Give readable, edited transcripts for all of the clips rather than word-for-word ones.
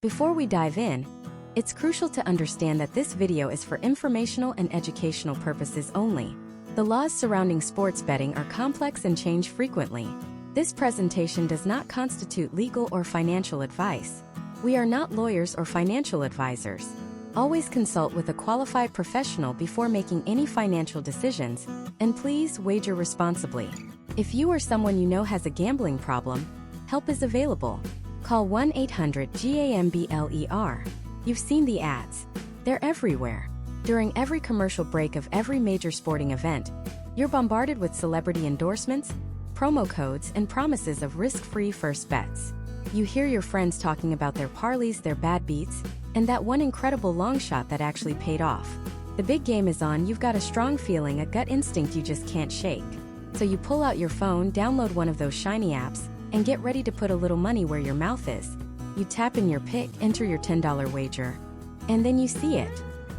Before we dive in, it's crucial to understand that this video is for informational and educational purposes only. The laws surrounding sports betting are complex and change frequently. This presentation does not constitute legal or financial advice. We are not lawyers or financial advisors. Always consult with a qualified professional before making any financial decisions, and please wager responsibly. If you or someone you know has a gambling problem, help is available. Call 1-800-GAMBLER. You've seen the ads. They're everywhere. During every commercial break of every major sporting event, you're bombarded with celebrity endorsements, promo codes, and promises of risk-free first bets. You hear your friends talking about their parlays, their bad beats, and that one incredible long shot that actually paid off. The big game is on. You've got a strong feeling, a gut instinct you just can't shake. So you pull out your phone, download one of those shiny apps, and get ready to put a little money where your mouth is. You tap in your pick, enter your $10 wager, and then you see it.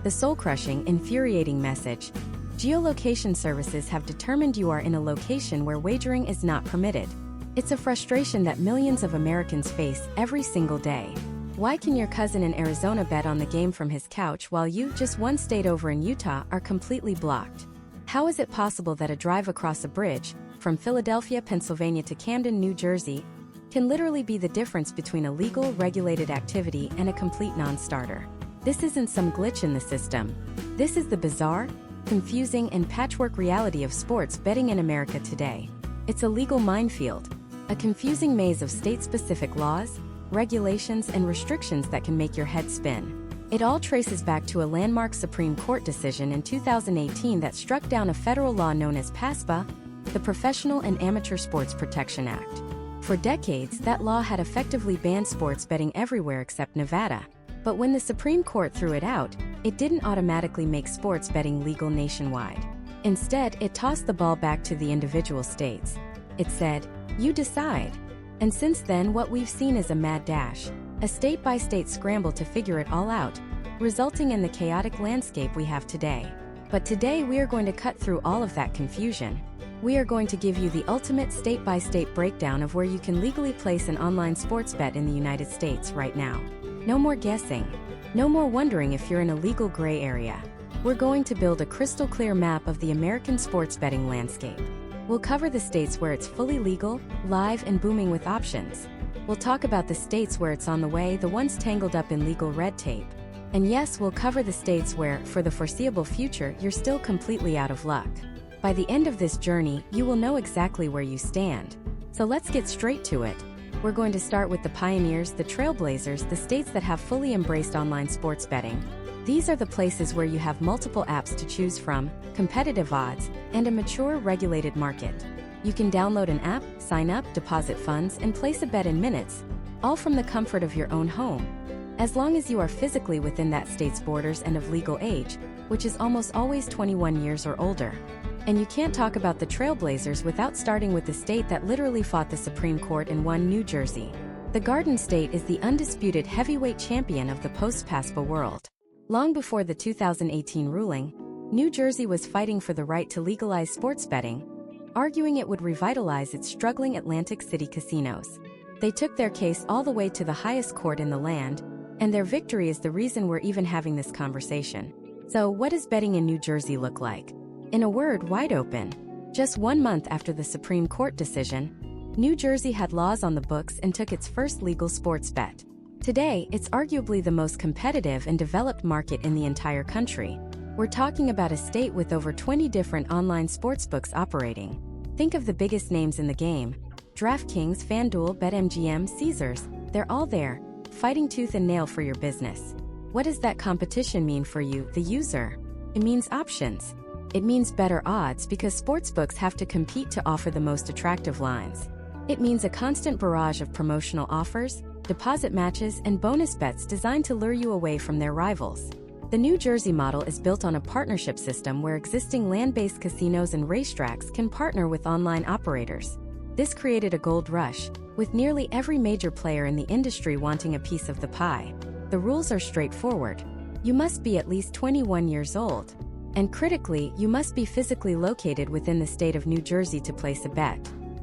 The soul-crushing, infuriating message. Geolocation services have determined you are in a location where wagering is not permitted. It's a frustration that millions of Americans face every single day. Why can your cousin in Arizona bet on the game from his couch while you, just one state over in Utah, are completely blocked? How is it possible that a drive across a bridge, from Philadelphia, Pennsylvania to Camden, New Jersey, can literally be the difference between a legal, regulated activity and a complete non-starter? This isn't some glitch in the system. This is the bizarre, confusing, and patchwork reality of sports betting in America today. It's a legal minefield, a confusing maze of state-specific laws, regulations, and restrictions that can make your head spin. It all traces back to a landmark Supreme Court decision in 2018 that struck down a federal law known as PASPA, the Professional and Amateur Sports Protection Act. For decades, that law had effectively banned sports betting everywhere except Nevada. But when the Supreme Court threw it out, it didn't automatically make sports betting legal nationwide. Instead, it tossed the ball back to the individual states. It said, "You decide." And since then, what we've seen is a mad dash, a state-by-state scramble to figure it all out, resulting in the chaotic landscape we have today. But today we are going to cut through all of that confusion. We are going to give you the ultimate state-by-state breakdown of where you can legally place an online sports bet in the United States right now. No more guessing. No more wondering if you're in a legal gray area. We're going to build a crystal-clear map of the American sports betting landscape. We'll cover the states where it's fully legal, live, and booming with options. We'll talk about the states where it's on the way, the ones tangled up in legal red tape. And yes, we'll cover the states where, for the foreseeable future, you're still completely out of luck. By the end of this journey, you will know exactly where you stand. So let's get straight to it. We're going to start with the pioneers, the trailblazers, the states that have fully embraced online sports betting. These are the places where you have multiple apps to choose from, competitive odds, and a mature, regulated market. You can download an app, sign up, deposit funds, and place a bet in minutes, all from the comfort of your own home. As long as you are physically within that state's borders and of legal age, which is almost always 21 years or older. And you can't talk about the trailblazers without starting with the state that literally fought the Supreme Court and won, New Jersey. The Garden State is the undisputed heavyweight champion of the post-PASPA world. Long before the 2018 ruling, New Jersey was fighting for the right to legalize sports betting, arguing it would revitalize its struggling Atlantic City casinos. They took their case all the way to the highest court in the land, and their victory is the reason we're even having this conversation. So what does betting in New Jersey look like? In a word, wide open. Just 1 month after the Supreme Court decision, New Jersey had laws on the books and took its first legal sports bet. Today, it's arguably the most competitive and developed market in the entire country. We're talking about a state with over 20 different online sportsbooks operating. Think of the biggest names in the game: DraftKings, FanDuel, BetMGM, Caesars. They're all there, fighting tooth and nail for your business. What does that competition mean for you, the user? It means options. It means better odds because sportsbooks have to compete to offer the most attractive lines. It means a constant barrage of promotional offers, deposit matches, and bonus bets designed to lure you away from their rivals. The New Jersey model is built on a partnership system where existing land-based casinos and racetracks can partner with online operators. This created a gold rush, with nearly every major player in the industry wanting a piece of the pie. The rules are straightforward. You must be at least 21 years old. And critically, you must be physically located within the state of New Jersey to place a bet.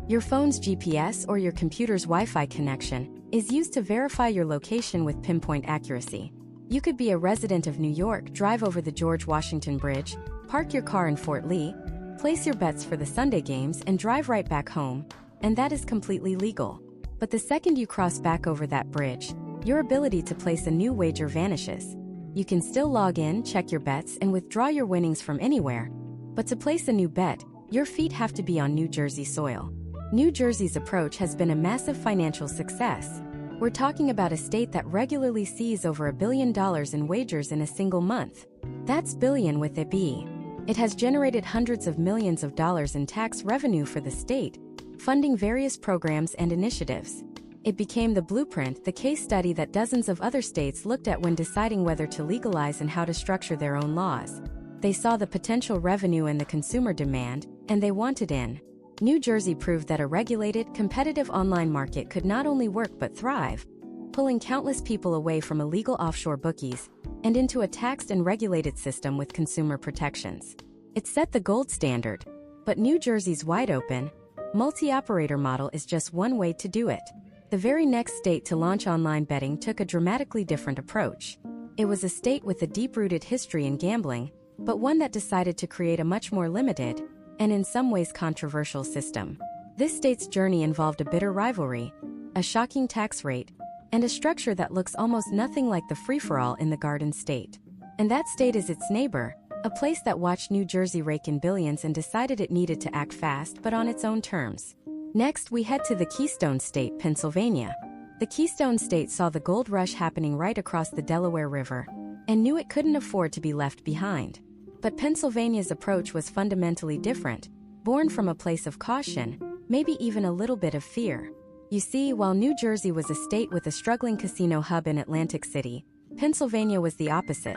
Your phone's GPS or your computer's Wi-Fi connection is used to verify your location with pinpoint accuracy. You could be a resident of New York, drive over the George Washington Bridge, park your car in Fort Lee, place your bets for the Sunday games and drive right back home, and that is completely legal. But the second you cross back over that bridge, your ability to place a new wager vanishes. You can still log in, check your bets, and withdraw your winnings from anywhere, but to place a new bet, your feet have to be on New Jersey soil. New Jersey's approach has been a massive financial success. We're talking about a state that regularly sees over $1 billion in wagers in a single month. That's billion with a B. It has generated hundreds of millions of dollars in tax revenue for the state, funding various programs and initiatives. It became the blueprint, the case study that dozens of other states looked at when deciding whether to legalize and how to structure their own laws. They saw the potential revenue and the consumer demand, and they wanted in. New Jersey proved that a regulated, competitive online market could not only work but thrive, pulling countless people away from illegal offshore bookies and into a taxed and regulated system with consumer protections. It set the gold standard, but New Jersey's wide-open, multi-operator model is just one way to do it. The very next state to launch online betting took a dramatically different approach. It was a state with a deep-rooted history in gambling, but one that decided to create a much more limited, and in some ways controversial system. This state's journey involved a bitter rivalry, a shocking tax rate, and a structure that looks almost nothing like the free-for-all in the Garden State. And that state is its neighbor, a place that watched New Jersey rake in billions and decided it needed to act fast but on its own terms. Next, we head to the Keystone State, Pennsylvania. The Keystone State saw the gold rush happening right across the Delaware River, and knew it couldn't afford to be left behind. But Pennsylvania's approach was fundamentally different, born from a place of caution, maybe even a little bit of fear. You see, while New Jersey was a state with a struggling casino hub in Atlantic City, Pennsylvania was the opposite.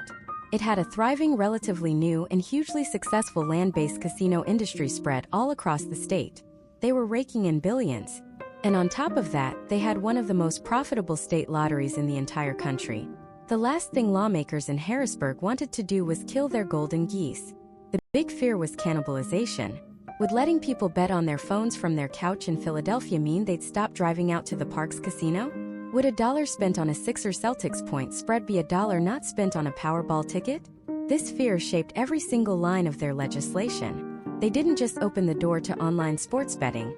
It had a thriving, relatively new, and hugely successful land-based casino industry spread all across the state. They were raking in billions. And on top of that, they had one of the most profitable state lotteries in the entire country. The last thing lawmakers in Harrisburg wanted to do was kill their golden geese. The big fear was cannibalization. Would letting people bet on their phones from their couch in Philadelphia mean they'd stop driving out to the park's casino? Would $1 spent on a Sixers Celtics point spread be $1 not spent on a Powerball ticket? This fear shaped every single line of their legislation. They didn't just open the door to online sports betting.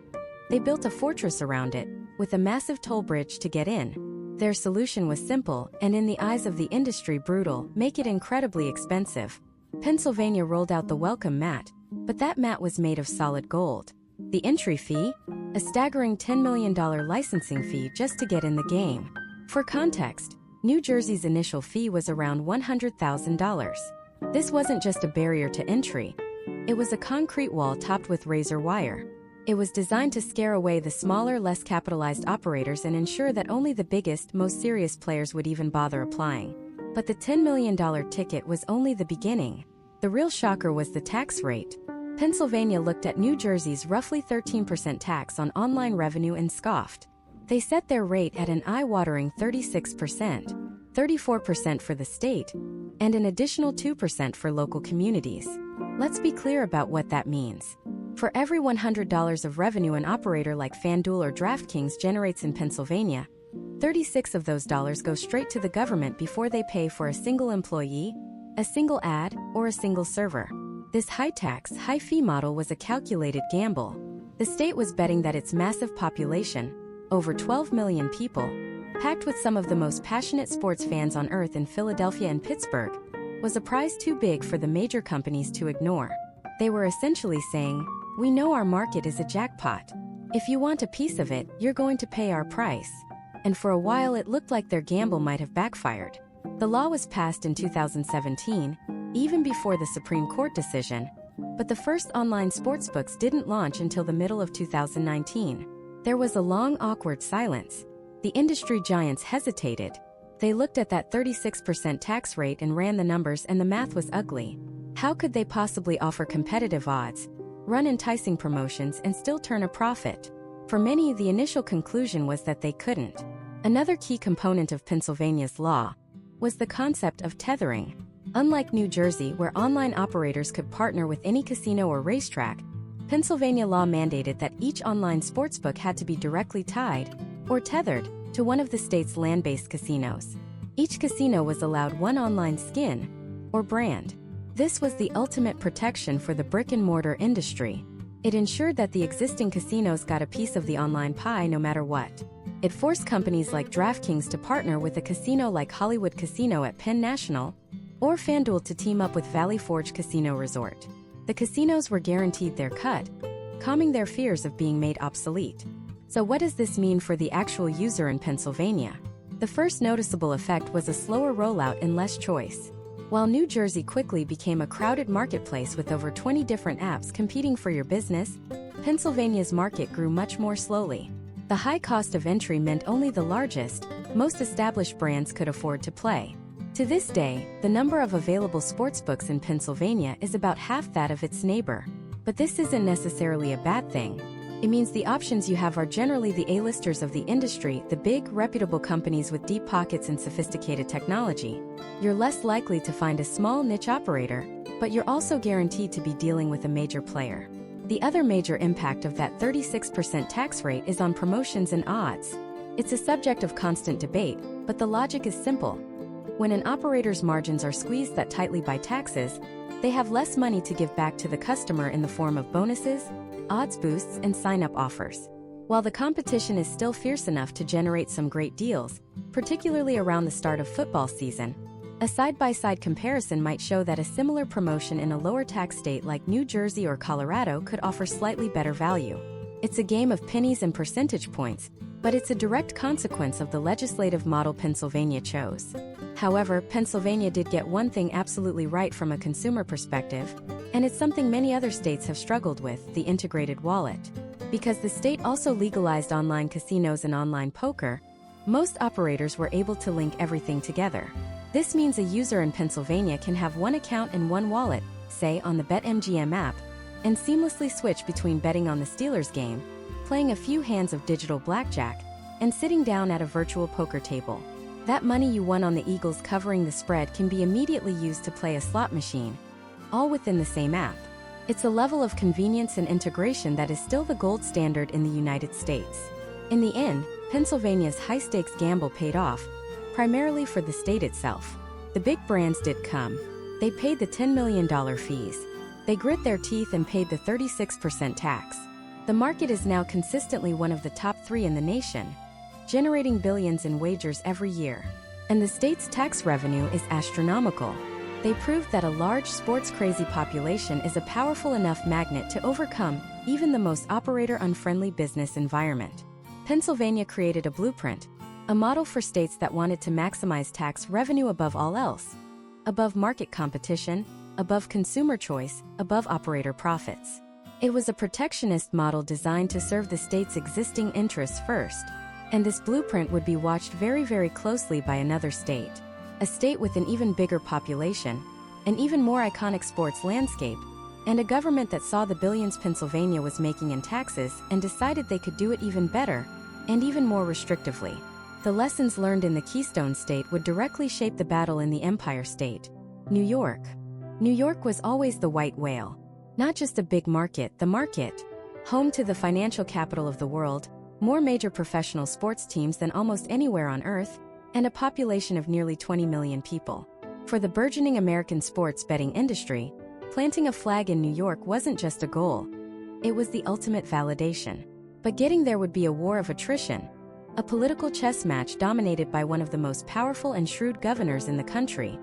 They built a fortress around it, with a massive toll bridge to get in. Their solution was simple, and in the eyes of the industry brutal: make it incredibly expensive. Pennsylvania rolled out the welcome mat, but that mat was made of solid gold. The entry fee? A staggering $10 million licensing fee just to get in the game. For context, New Jersey's initial fee was around $100,000. This wasn't just a barrier to entry. It was a concrete wall topped with razor wire. It was designed to scare away the smaller, less capitalized operators and ensure that only the biggest, most serious players would even bother applying. But the $10 million ticket was only the beginning. The real shocker was the tax rate. Pennsylvania looked at New Jersey's roughly 13% tax on online revenue and scoffed. They set their rate at an eye-watering 36%, 34% for the state, and an additional 2% for local communities. Let's be clear about what that means. For every $100 of revenue an operator like FanDuel or DraftKings generates in Pennsylvania, 36 of those dollars go straight to the government before they pay for a single employee, a single ad, or a single server. This high-tax, high-fee model was a calculated gamble. The state was betting that its massive population, over 12 million people, packed with some of the most passionate sports fans on earth in Philadelphia and Pittsburgh, was a prize too big for the major companies to ignore. They were essentially saying, "We know our market is a jackpot. If you want a piece of it, you're going to pay our price." And for a while it looked like their gamble might have backfired. The law was passed in 2017, even before the Supreme Court decision, but the first online sportsbooks didn't launch until the middle of 2019. There was a long, awkward silence. The industry giants hesitated. They looked at that 36% tax rate and ran the numbers, and the math was ugly. How could they possibly offer competitive odds, run enticing promotions, and still turn a profit? For many, the initial conclusion was that they couldn't. Another key component of Pennsylvania's law was the concept of tethering. Unlike New Jersey, where online operators could partner with any casino or racetrack, Pennsylvania law mandated that each online sportsbook had to be directly tied, or tethered, to one of the state's land-based casinos. Each casino was allowed one online skin, or brand. This was the ultimate protection for the brick-and-mortar industry. It ensured that the existing casinos got a piece of the online pie no matter what. It forced companies like DraftKings to partner with a casino like Hollywood Casino at Penn National, or FanDuel to team up with Valley Forge Casino Resort. The casinos were guaranteed their cut, calming their fears of being made obsolete. So what does this mean for the actual user in Pennsylvania? The first noticeable effect was a slower rollout and less choice. While New Jersey quickly became a crowded marketplace with over 20 different apps competing for your business, Pennsylvania's market grew much more slowly. The high cost of entry meant only the largest, most established brands could afford to play. To this day, the number of available sportsbooks in Pennsylvania is about half that of its neighbor. But this isn't necessarily a bad thing. It means the options you have are generally the A-listers of the industry, the big, reputable companies with deep pockets and sophisticated technology. You're less likely to find a small niche operator, but you're also guaranteed to be dealing with a major player. The other major impact of that 36% tax rate is on promotions and odds. It's a subject of constant debate, but the logic is simple. When an operator's margins are squeezed that tightly by taxes, they have less money to give back to the customer in the form of bonuses, odds boosts, and sign-up offers. While the competition is still fierce enough to generate some great deals, particularly around the start of football season, a side-by-side comparison might show that a similar promotion in a lower tax state like New Jersey or Colorado could offer slightly better value. It's a game of pennies and percentage points, but it's a direct consequence of the legislative model Pennsylvania chose. However, Pennsylvania did get one thing absolutely right from a consumer perspective, and it's something many other states have struggled with: the integrated wallet. Because the state also legalized online casinos and online poker, most operators were able to link everything together. This means a user in Pennsylvania can have one account and one wallet, say on the BetMGM app, and seamlessly switch between betting on the Steelers game, playing a few hands of digital blackjack, and sitting down at a virtual poker table. That money you won on the Eagles covering the spread can be immediately used to play a slot machine, all within the same app. It's a level of convenience and integration that is still the gold standard in the United States. In the end, Pennsylvania's high-stakes gamble paid off, primarily for the state itself. The big brands did come. They paid the $10 million fees. They grit their teeth and paid the 36% tax. The market is now consistently one of the top 3 in the nation, generating billions in wagers every year. And the state's tax revenue is astronomical. They proved that a large sports-crazy population is a powerful enough magnet to overcome even the most operator-unfriendly business environment. Pennsylvania created a blueprint, a model for states that wanted to maximize tax revenue above all else, above market competition, above consumer choice, above operator profits. It was a protectionist model designed to serve the state's existing interests first. And this blueprint would be watched very, very closely by another state. A state with an even bigger population, an even more iconic sports landscape, and a government that saw the billions Pennsylvania was making in taxes and decided they could do it even better, and even more restrictively. The lessons learned in the Keystone State would directly shape the battle in the Empire State, New York. New York was always the white whale. Not just a big market, the market. Home to the financial capital of the world, more major professional sports teams than almost anywhere on Earth, and a population of nearly 20 million people. For the burgeoning American sports betting industry, planting a flag in New York wasn't just a goal. It was the ultimate validation. But getting there would be a war of attrition, a political chess match dominated by one of the most powerful and shrewd governors in the country,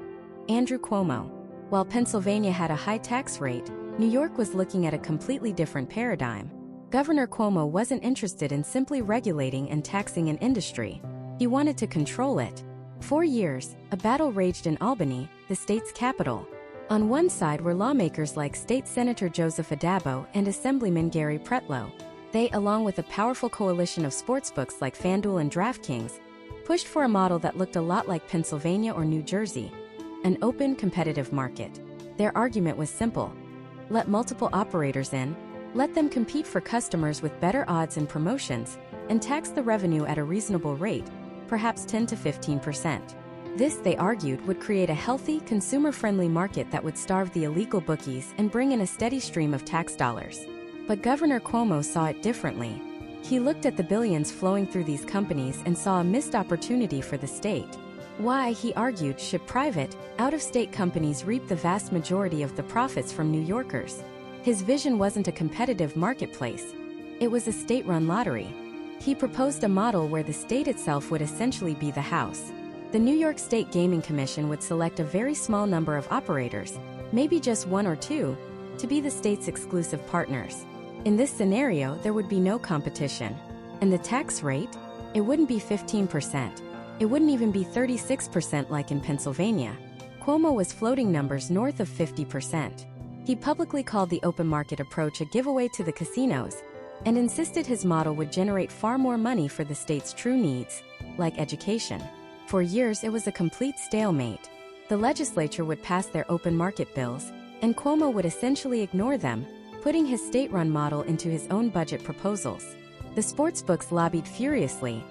Andrew Cuomo. While Pennsylvania had a high tax rate, New York was looking at a completely different paradigm. Governor Cuomo wasn't interested in simply regulating and taxing an industry. He wanted to control it. For years, a battle raged in Albany, the state's capital. On one side were lawmakers like State Senator Joseph Adabo and Assemblyman Gary Pretlow. They, along with a powerful coalition of sportsbooks like FanDuel and DraftKings, pushed for a model that looked a lot like Pennsylvania or New Jersey, an open, competitive market. Their argument was simple: let multiple operators in, let them compete for customers with better odds and promotions, and tax the revenue at a reasonable rate, perhaps 10 to 15%. This, they argued, would create a healthy, consumer-friendly market that would starve the illegal bookies and bring in a steady stream of tax dollars. But Governor Cuomo saw it differently. He looked at the billions flowing through these companies and saw a missed opportunity for the state. Why, he argued, should private, out-of-state companies reap the vast majority of the profits from New Yorkers? His vision wasn't a competitive marketplace. It was a state-run lottery. He proposed a model where the state itself would essentially be the house. The New York State Gaming Commission would select a very small number of operators, maybe just one or two, to be the state's exclusive partners. In this scenario, there would be no competition. And the tax rate? It wouldn't be 15%. It wouldn't even be 36% like in Pennsylvania. Cuomo was floating numbers north of 50%. He publicly called the open market approach a giveaway to the casinos and insisted his model would generate far more money for the state's true needs, like education. For years, it was a complete stalemate. The legislature would pass their open market bills, and Cuomo would essentially ignore them, putting his state-run model into his own budget proposals. The sportsbooks lobbied furiously,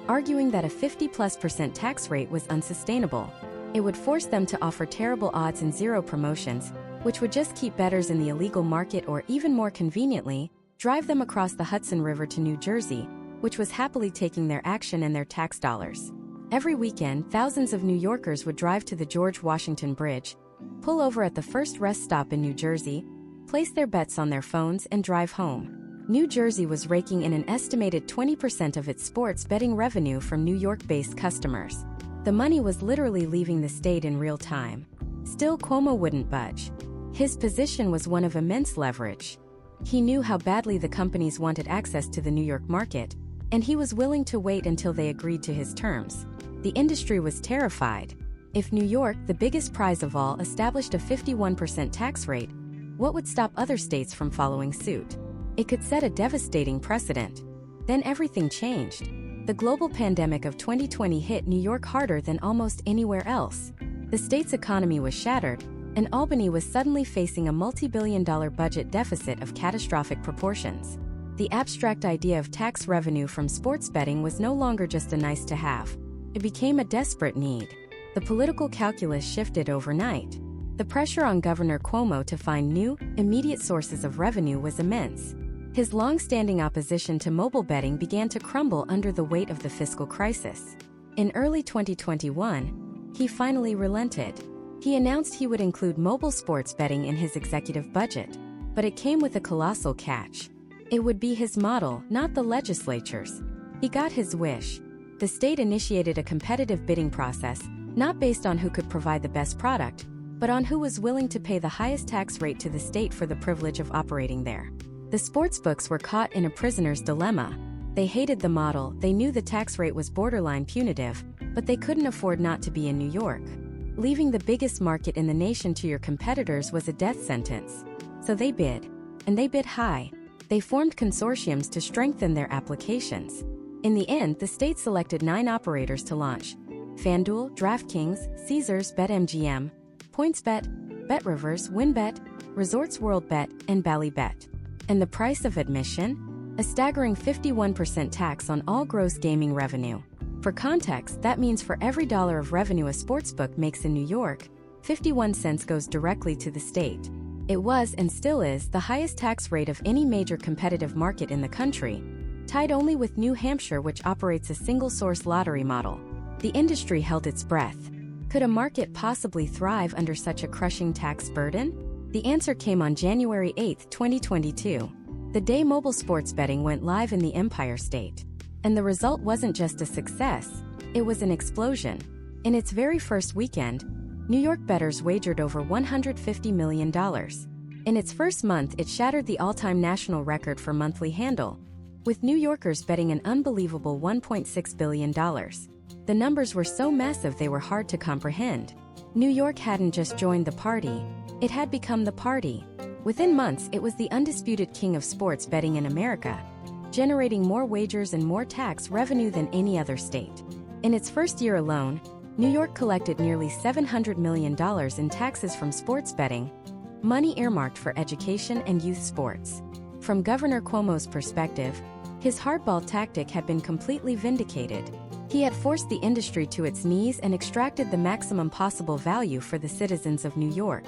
arguing that a 50+% tax rate was unsustainable. It would force them to offer terrible odds and zero promotions, which would just keep bettors in the illegal market or, even more conveniently, drive them across the Hudson River to New Jersey, which was happily taking their action and their tax dollars. Every weekend, thousands of New Yorkers would drive to the George Washington Bridge, pull over at the first rest stop in New Jersey, place their bets on their phones, and drive home. New Jersey was raking in an estimated 20% of its sports betting revenue from New York-based customers. The money was literally leaving the state in real time. Still, Cuomo wouldn't budge. His position was one of immense leverage. He knew how badly the companies wanted access to the New York market, and he was willing to wait until they agreed to his terms. The industry was terrified. If New York, the biggest prize of all, established a 51% tax rate, what would stop other states from following suit? It could set a devastating precedent. Then everything changed. The global pandemic of 2020 hit New York harder than almost anywhere else. The state's economy was shattered, and Albany was suddenly facing a multi-billion-dollar budget deficit of catastrophic proportions. The abstract idea of tax revenue from sports betting was no longer just a nice-to-have. It became a desperate need. The political calculus shifted overnight. The pressure on Governor Cuomo to find new, immediate sources of revenue was immense. His long-standing opposition to mobile betting began to crumble under the weight of the fiscal crisis. In early 2021, he finally relented. He announced he would include mobile sports betting in his executive budget, but it came with a colossal catch. It would be his model, not the legislature's. He got his wish. The state initiated a competitive bidding process, not based on who could provide the best product, but on who was willing to pay the highest tax rate to the state for the privilege of operating there. The sportsbooks were caught in a prisoner's dilemma. They hated the model, they knew the tax rate was borderline punitive, but they couldn't afford not to be in New York. Leaving the biggest market in the nation to your competitors was a death sentence. So they bid. And they bid high. They formed consortiums to strengthen their applications. In the end, the state selected 9 operators to launch: FanDuel, DraftKings, Caesars, BetMGM, PointsBet, BetRivers, WinBet, Resorts WorldBet, and Ballybet. And the price of admission? A staggering 51% tax on all gross gaming revenue. For context, that means for every dollar of revenue a sportsbook makes in New York, 51 cents goes directly to the state. It was, and still is, the highest tax rate of any major competitive market in the country, tied only with New Hampshire, which operates a single-source lottery model. The industry held its breath. Could a market possibly thrive under such a crushing tax burden? The answer came on January 8, 2022, the day mobile sports betting went live in the Empire State. And the result wasn't just a success, it was an explosion. In its very first weekend, New York bettors wagered over $150 million. In its first month, it shattered the all-time national record for monthly handle, with New Yorkers betting an unbelievable $1.6 billion. The numbers were so massive they were hard to comprehend. New York hadn't just joined the party, it had become the party. Within months, it was the undisputed king of sports betting in America, generating more wagers and more tax revenue than any other state. In its first year alone, New York collected nearly $700 million in taxes from sports betting, money earmarked for education and youth sports. From Governor Cuomo's perspective, his hardball tactic had been completely vindicated. He had forced the industry to its knees and extracted the maximum possible value for the citizens of New York.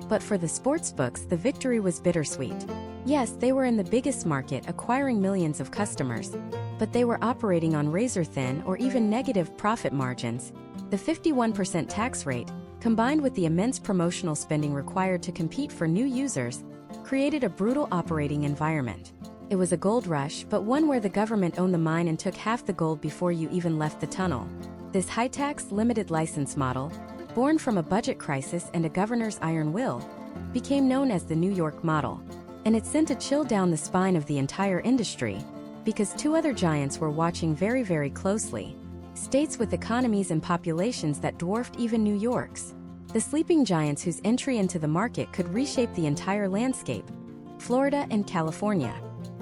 But for the sportsbooks, the victory was bittersweet. Yes, they were in the biggest market, acquiring millions of customers, but they were operating on razor-thin or even negative profit margins. The 51% tax rate, combined with the immense promotional spending required to compete for new users, created a brutal operating environment. It was a gold rush, but one where the government owned the mine and took half the gold before you even left the tunnel. This high-tax, limited license model, born from a budget crisis and a governor's iron will, became known as the New York model. And it sent a chill down the spine of the entire industry, because two other giants were watching very, very closely. States with economies and populations that dwarfed even New York's. The sleeping giants whose entry into the market could reshape the entire landscape: Florida and California.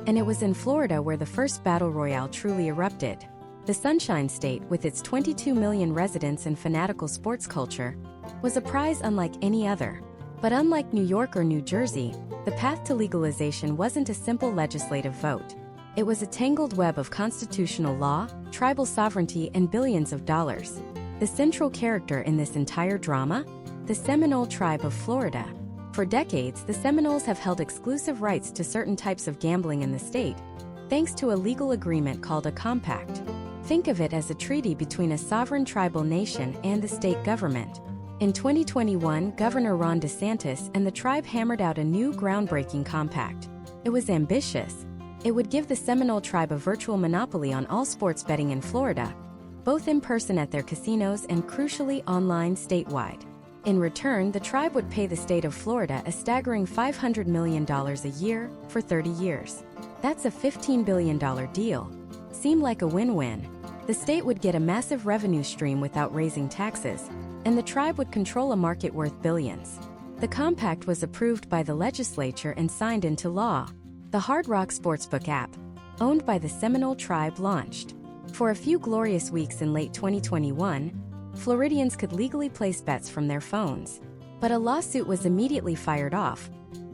And it was in Florida where the first battle royale truly erupted. The Sunshine State, with its 22 million residents and fanatical sports culture, was a prize unlike any other. But unlike New York or New Jersey, the path to legalization wasn't a simple legislative vote. It was a tangled web of constitutional law, tribal sovereignty, and billions of dollars. The central character in this entire drama? The Seminole tribe of Florida. For decades, the Seminoles have held exclusive rights to certain types of gambling in the state, thanks to a legal agreement called a compact. Think of it as a treaty between a sovereign tribal nation and the state government. In 2021, Governor Ron DeSantis and the tribe hammered out a new groundbreaking compact. It was ambitious. It would give the Seminole tribe a virtual monopoly on all sports betting in Florida, both in person at their casinos and crucially online statewide. In return, the tribe would pay the state of Florida a staggering $500 million a year for 30 years. That's a $15 billion deal. Seemed like a win-win. The state would get a massive revenue stream without raising taxes, and the tribe would control a market worth billions. The compact was approved by the legislature and signed into law. The Hard Rock Sportsbook app, owned by the Seminole tribe, launched. For a few glorious weeks in late 2021, Floridians could legally place bets from their phones. But a lawsuit was immediately fired off,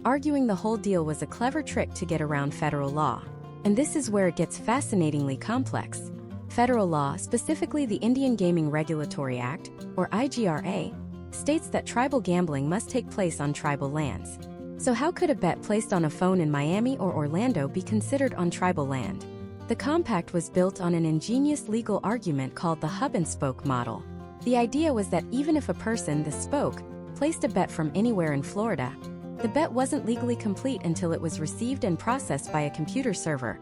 arguing the whole deal was a clever trick to get around federal law. And this is where it gets fascinatingly complex. Federal law, specifically the Indian Gaming Regulatory Act, or IGRA, states that tribal gambling must take place on tribal lands. So how could a bet placed on a phone in Miami or Orlando be considered on tribal land? The compact was built on an ingenious legal argument called the hub-and-spoke model. The idea was that even if a person, the spoke, placed a bet from anywhere in Florida, the bet wasn't legally complete until it was received and processed by a computer server,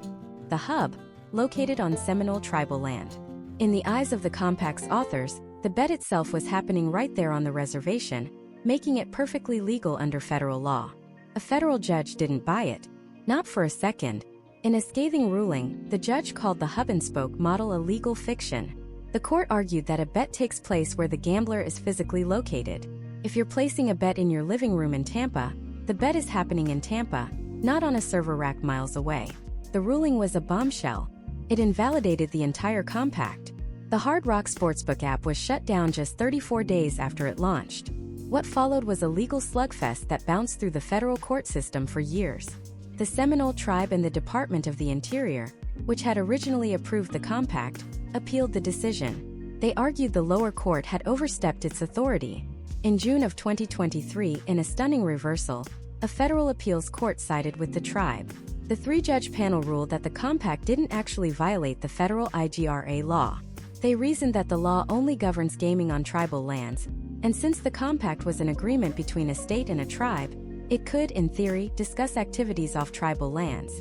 the hub, located on Seminole tribal land. In the eyes of the compact's authors, the bet itself was happening right there on the reservation, making it perfectly legal under federal law. A federal judge didn't buy it. Not for a second. In a scathing ruling, the judge called the hub-and-spoke model a legal fiction. The court argued that a bet takes place where the gambler is physically located. If you're placing a bet in your living room in Tampa, the bet is happening in Tampa, not on a server rack miles away. The ruling was a bombshell. It invalidated the entire compact. The Hard Rock Sportsbook app was shut down just 34 days after it launched. What followed was a legal slugfest that bounced through the federal court system for years. The Seminole tribe and the Department of the Interior, which had originally approved the compact, appealed the decision. They argued the lower court had overstepped its authority. In June of 2023, in a stunning reversal, a federal appeals court sided with the tribe. The three-judge panel ruled that the compact didn't actually violate the federal IGRA law. They reasoned that the law only governs gaming on tribal lands, and since the compact was an agreement between a state and a tribe, it could, in theory, discuss activities off tribal lands.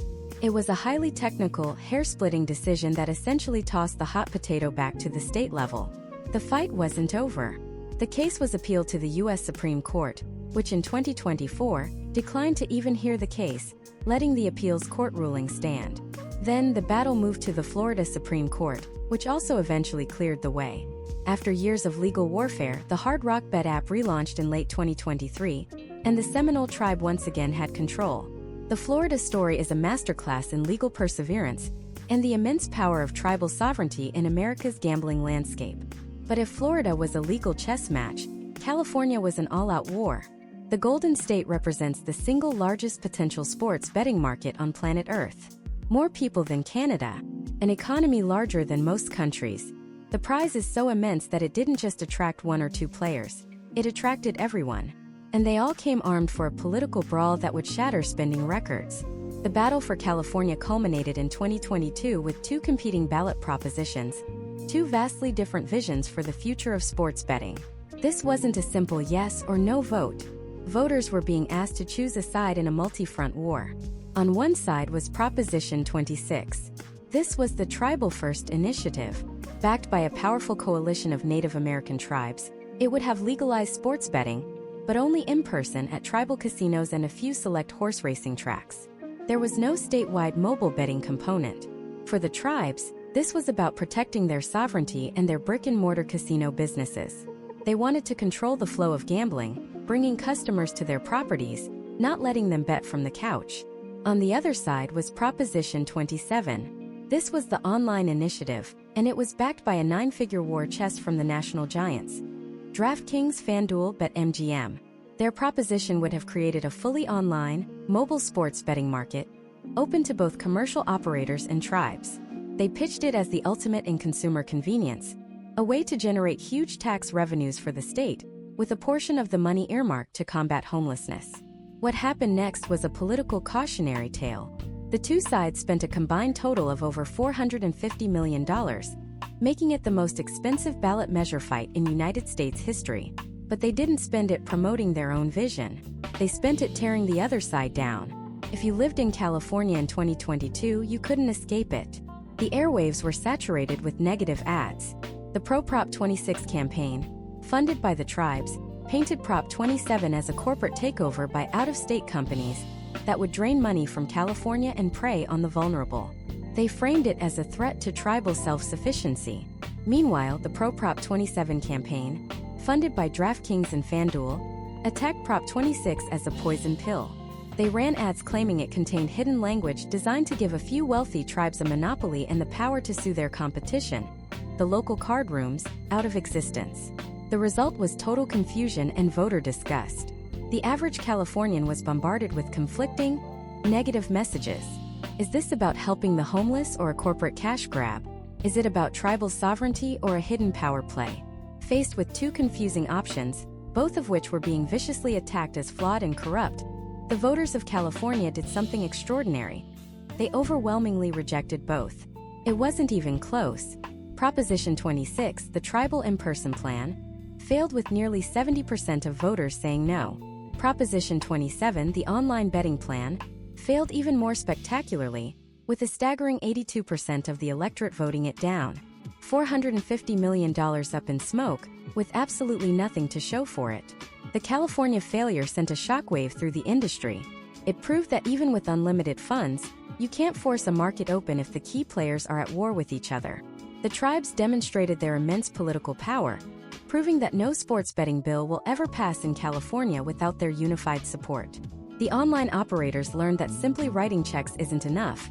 It was a highly technical, hair-splitting decision that essentially tossed the hot potato back to the state level. The fight wasn't over. The case was appealed to the U.S. Supreme Court, which in 2024 declined to even hear the case, letting the appeals court ruling stand. Then the battle moved to the Florida Supreme Court, which also eventually cleared the way. After years of legal warfare, the Hard Rock Bet app relaunched in late 2023, and the Seminole tribe once again had control. The Florida story is a masterclass in legal perseverance and the immense power of tribal sovereignty in America's gambling landscape. But if Florida was a legal chess match, California was an all-out war. The Golden State represents the single largest potential sports betting market on planet Earth. More people than Canada, an economy larger than most countries. The prize is so immense that it didn't just attract one or two players. It attracted everyone. And they all came armed for a political brawl that would shatter spending records. The battle for California culminated in 2022 with two competing ballot propositions, two vastly different visions for the future of sports betting. This wasn't a simple yes or no vote. Voters were being asked to choose a side in a multi-front war. On one side was Proposition 26. This was the Tribal First initiative. Backed by a powerful coalition of Native American tribes, it would have legalized sports betting, but only in person at tribal casinos and a few select horse racing tracks. There was no statewide mobile betting component. For the tribes, this was about protecting their sovereignty and their brick-and-mortar casino businesses. They wanted to control the flow of gambling, bringing customers to their properties, not letting them bet from the couch. On the other side was Proposition 27. This was the online initiative, and it was backed by a 9-figure war chest from the national giants, DraftKings, FanDuel, BetMGM. Their proposition would have created a fully online, mobile sports betting market, open to both commercial operators and tribes. They pitched it as the ultimate in consumer convenience, a way to generate huge tax revenues for the state, with a portion of the money earmarked to combat homelessness. What happened next was a political cautionary tale. The two sides spent a combined total of over $450 million, making it the most expensive ballot measure fight in United States history. But they didn't spend it promoting their own vision. They spent it tearing the other side down. If you lived in California in 2022, you couldn't escape it. The airwaves were saturated with negative ads. The Prop 26 campaign, funded by the tribes, painted Prop 27 as a corporate takeover by out-of-state companies that would drain money from California and prey on the vulnerable. They framed it as a threat to tribal self-sufficiency. Meanwhile, the Prop 27 campaign, funded by DraftKings and FanDuel, attacked Prop 26 as a poison pill. They ran ads claiming it contained hidden language designed to give a few wealthy tribes a monopoly and the power to sue their competition, the local card rooms, out of existence. The result was total confusion and voter disgust. The average Californian was bombarded with conflicting, negative messages. Is this about helping the homeless or a corporate cash grab? Is it about tribal sovereignty or a hidden power play? Faced with two confusing options, both of which were being viciously attacked as flawed and corrupt, the voters of California did something extraordinary. They overwhelmingly rejected both. It wasn't even close. Proposition 26, the tribal in-person plan, failed with nearly 70% of voters saying no. Proposition 27, the online betting plan, failed even more spectacularly, with a staggering 82% of the electorate voting it down. $450 million up in smoke, with absolutely nothing to show for it. The California failure sent a shockwave through the industry. It proved that even with unlimited funds, you can't force a market open if the key players are at war with each other. The tribes demonstrated their immense political power, proving that no sports betting bill will ever pass in California without their unified support. The online operators learned that simply writing checks isn't enough.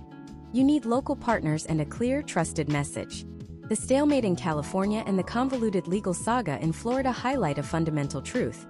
You need local partners and a clear, trusted message. The stalemate in California and the convoluted legal saga in Florida highlight a fundamental truth.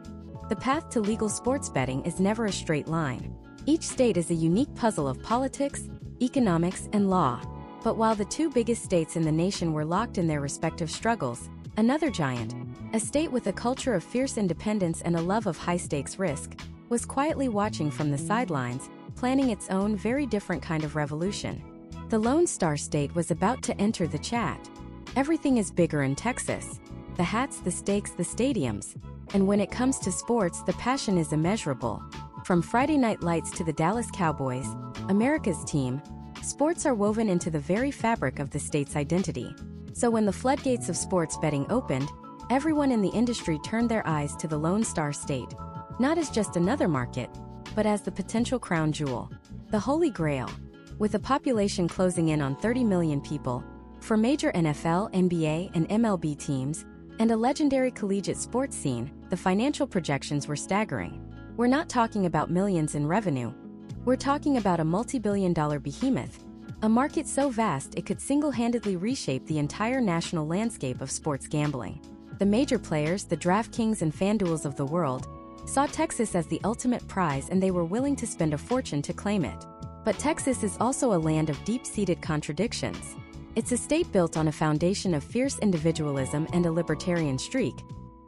The path to legal sports betting is never a straight line. Each state is a unique puzzle of politics, economics, and law. But while the two biggest states in the nation were locked in their respective struggles, another giant, a state with a culture of fierce independence and a love of high-stakes risk, was quietly watching from the sidelines, planning its own very different kind of revolution. The Lone Star State was about to enter the chat. Everything is bigger in Texas. The hats, the stakes, the stadiums. And when it comes to sports, the passion is immeasurable. From Friday Night Lights to the Dallas Cowboys, America's team, sports are woven into the very fabric of the state's identity. So when the floodgates of sports betting opened, everyone in the industry turned their eyes to the Lone Star State, not as just another market, but as the potential crown jewel, the Holy Grail. With a population closing in on 30 million people, for major NFL, NBA, and MLB teams, and a legendary collegiate sports scene, the financial projections were staggering. We're not talking about millions in revenue. We're talking about a multi-billion-dollar behemoth, a market so vast it could single-handedly reshape the entire national landscape of sports gambling. The major players, the DraftKings and FanDuels of the world, saw Texas as the ultimate prize, and they were willing to spend a fortune to claim it. But Texas is also a land of deep-seated contradictions. It's a state built on a foundation of fierce individualism and a libertarian streak,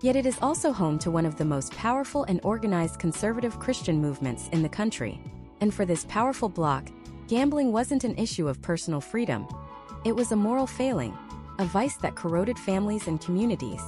Yet it is also home to one of the most powerful and organized conservative Christian movements in the country. And for this powerful bloc, gambling wasn't an issue of personal freedom. It was a moral failing, a vice that corroded families and communities.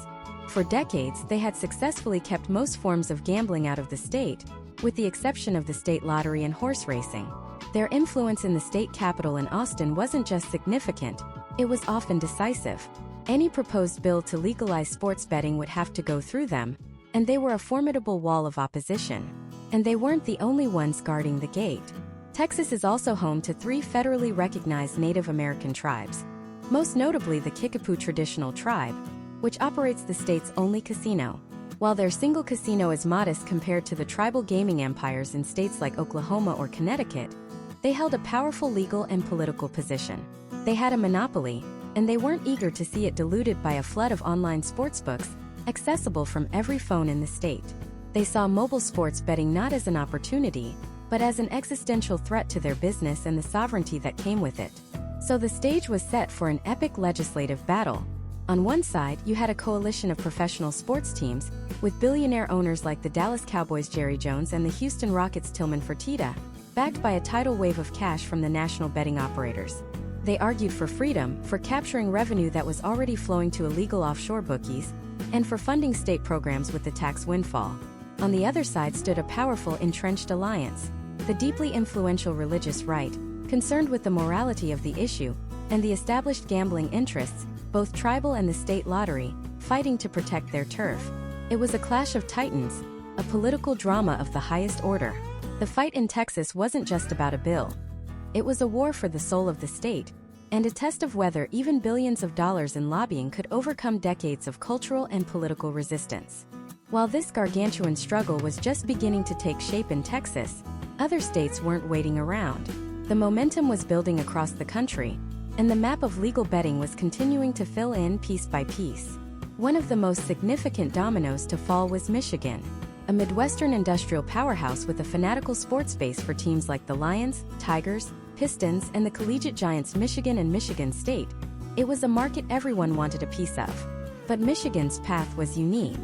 For decades, they had successfully kept most forms of gambling out of the state, with the exception of the state lottery and horse racing. Their influence in the state capital in Austin wasn't just significant, it was often decisive. Any proposed bill to legalize sports betting would have to go through them, and they were a formidable wall of opposition. And they weren't the only ones guarding the gate. Texas is also home to 3 federally recognized Native American tribes, most notably the Kickapoo Traditional Tribe, which operates the state's only casino. While their single casino is modest compared to the tribal gaming empires in states like Oklahoma or Connecticut, they held a powerful legal and political position. They had a monopoly, and they weren't eager to see it diluted by a flood of online sportsbooks, accessible from every phone in the state. They saw mobile sports betting not as an opportunity, but as an existential threat to their business and the sovereignty that came with it. So the stage was set for an epic legislative battle. On one side, you had a coalition of professional sports teams, with billionaire owners like the Dallas Cowboys' Jerry Jones and the Houston Rockets' Tillman Fertitta, backed by a tidal wave of cash from the national betting operators. They argued for freedom, for capturing revenue that was already flowing to illegal offshore bookies, and for funding state programs with the tax windfall. On the other side stood a powerful entrenched alliance, the deeply influential religious right, concerned with the morality of the issue, and the established gambling interests, both tribal and the state lottery, fighting to protect their turf. It was a clash of titans, a political drama of the highest order. The fight in Texas wasn't just about a bill. It was a war for the soul of the state, and a test of whether even billions of dollars in lobbying could overcome decades of cultural and political resistance. While this gargantuan struggle was just beginning to take shape in Texas, other states weren't waiting around. The momentum was building across the country, and the map of legal betting was continuing to fill in piece by piece. One of the most significant dominoes to fall was Michigan, a Midwestern industrial powerhouse with a fanatical sports base for teams like the Lions, Tigers, Pistons, and the collegiate giants Michigan and Michigan State. It was a market everyone wanted a piece of. But Michigan's path was unique.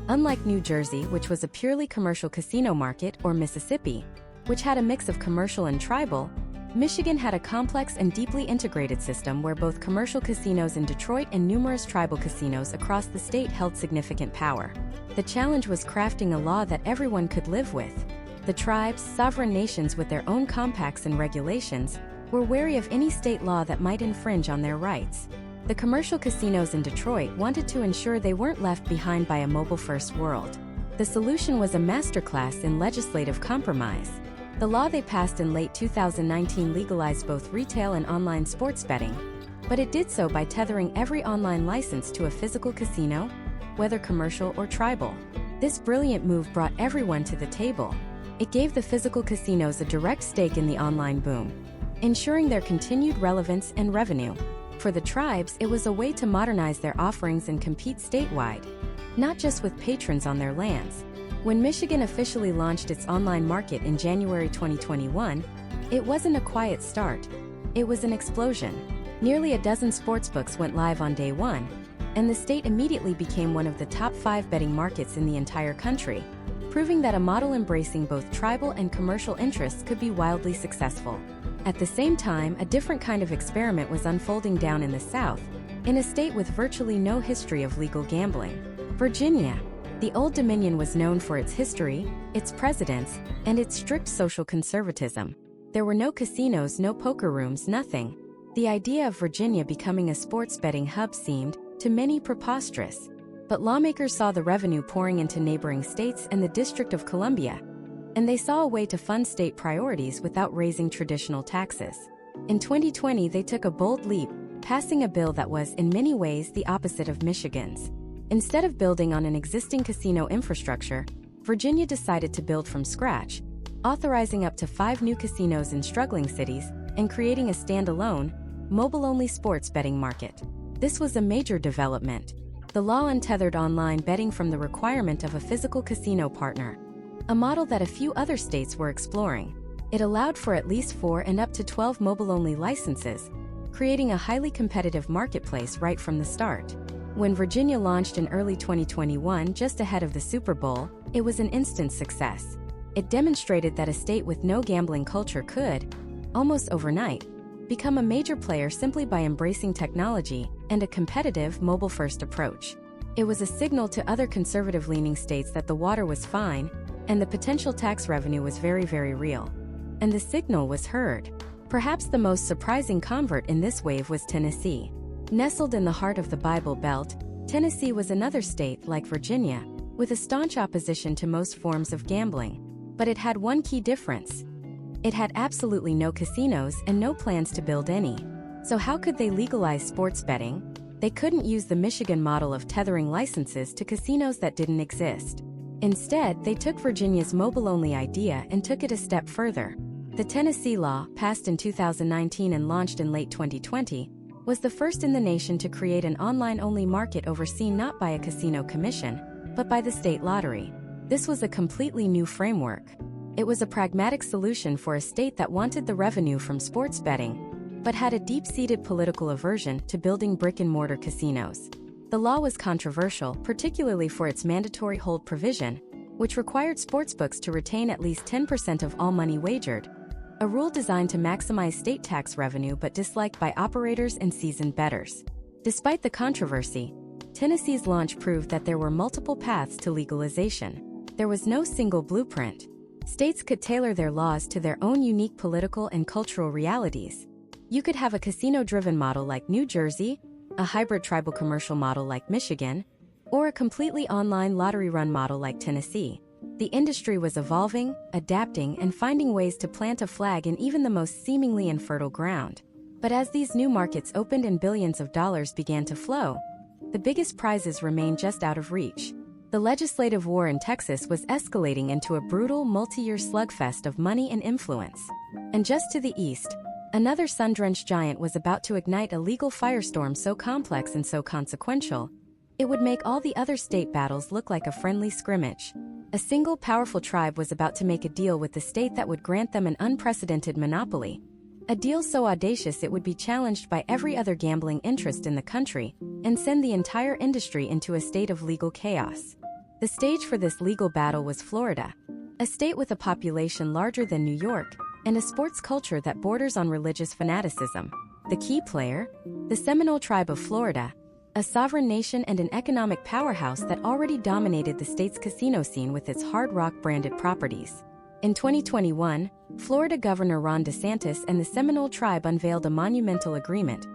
Unlike New Jersey, which was a purely commercial casino market, or Mississippi, which had a mix of commercial and tribal, Michigan had a complex and deeply integrated system where both commercial casinos in Detroit and numerous tribal casinos across the state held significant power. The challenge was crafting a law that everyone could live with. The tribes, sovereign nations with their own compacts and regulations, were wary of any state law that might infringe on their rights. The commercial casinos in Detroit wanted to ensure they weren't left behind by a mobile-first world. The solution was a masterclass in legislative compromise. The law they passed in late 2019 legalized both retail and online sports betting, but it did so by tethering every online license to a physical casino, whether commercial or tribal. This brilliant move brought everyone to the table. It gave the physical casinos a direct stake in the online boom, ensuring their continued relevance and revenue. For the tribes, it was a way to modernize their offerings and compete statewide, not just with patrons on their lands. When Michigan officially launched its online market in January 2021, it wasn't a quiet start. It was an explosion. Nearly a dozen sportsbooks went live on day one, and the state immediately became one of the top 5 betting markets in the entire country, proving that a model embracing both tribal and commercial interests could be wildly successful. At the same time, a different kind of experiment was unfolding down in the South, in a state with virtually no history of legal gambling. Virginia. The Old Dominion was known for its history, its presidents, and its strict social conservatism. There were no casinos, no poker rooms, nothing. The idea of Virginia becoming a sports betting hub seemed, to many, preposterous. But lawmakers saw the revenue pouring into neighboring states and the District of Columbia, and they saw a way to fund state priorities without raising traditional taxes. In 2020, they took a bold leap, passing a bill that was, in many ways, the opposite of Michigan's. Instead of building on an existing casino infrastructure, Virginia decided to build from scratch, authorizing up to 5 new casinos in struggling cities and creating a standalone, mobile-only sports betting market. This was a major development. The law untethered online betting from the requirement of a physical casino partner, a model that a few other states were exploring. It allowed for at least 4 and up to 12 mobile-only licenses, creating a highly competitive marketplace right from the start. When Virginia launched in early 2021 just ahead of the Super Bowl, it was an instant success. It demonstrated that a state with no gambling culture could, almost overnight, become a major player simply by embracing technology and a competitive, mobile-first approach. It was a signal to other conservative-leaning states that the water was fine and the potential tax revenue was very, very real. And the signal was heard. Perhaps the most surprising convert in this wave was Tennessee. Nestled in the heart of the Bible Belt, Tennessee was another state, like Virginia, with a staunch opposition to most forms of gambling. But it had one key difference. It had absolutely no casinos and no plans to build any. So how could they legalize sports betting? They couldn't use the Michigan model of tethering licenses to casinos that didn't exist. Instead, they took Virginia's mobile-only idea and took it a step further. The Tennessee law, passed in 2019 and launched in late 2020, was the first in the nation to create an online-only market overseen not by a casino commission, but by the state lottery. This was a completely new framework. It was a pragmatic solution for a state that wanted the revenue from sports betting, but had a deep-seated political aversion to building brick-and-mortar casinos. The law was controversial, particularly for its mandatory hold provision, which required sportsbooks to retain at least 10% of all money wagered, a rule designed to maximize state tax revenue but disliked by operators and seasoned bettors. Despite the controversy, Tennessee's launch proved that there were multiple paths to legalization. There was no single blueprint. States could tailor their laws to their own unique political and cultural realities. You could have a casino-driven model like New Jersey, a hybrid tribal commercial model like Michigan, or a completely online lottery-run model like Tennessee. The industry was evolving, adapting, and finding ways to plant a flag in even the most seemingly infertile ground. But as these new markets opened and billions of dollars began to flow, the biggest prizes remained just out of reach. The legislative war in Texas was escalating into a brutal, multi-year slugfest of money and influence. And just to the east, another sun-drenched giant was about to ignite a legal firestorm so complex and so consequential, it would make all the other state battles look like a friendly scrimmage. A single powerful tribe was about to make a deal with the state that would grant them an unprecedented monopoly. A deal so audacious it would be challenged by every other gambling interest in the country and send the entire industry into a state of legal chaos. The stage for this legal battle was Florida, a state with a population larger than New York and a sports culture that borders on religious fanaticism. The key player? The Seminole tribe of Florida, a sovereign nation and an economic powerhouse that already dominated the state's casino scene with its Hard Rock-branded properties. In 2021, Florida Governor Ron DeSantis and the Seminole tribe unveiled a monumental agreement,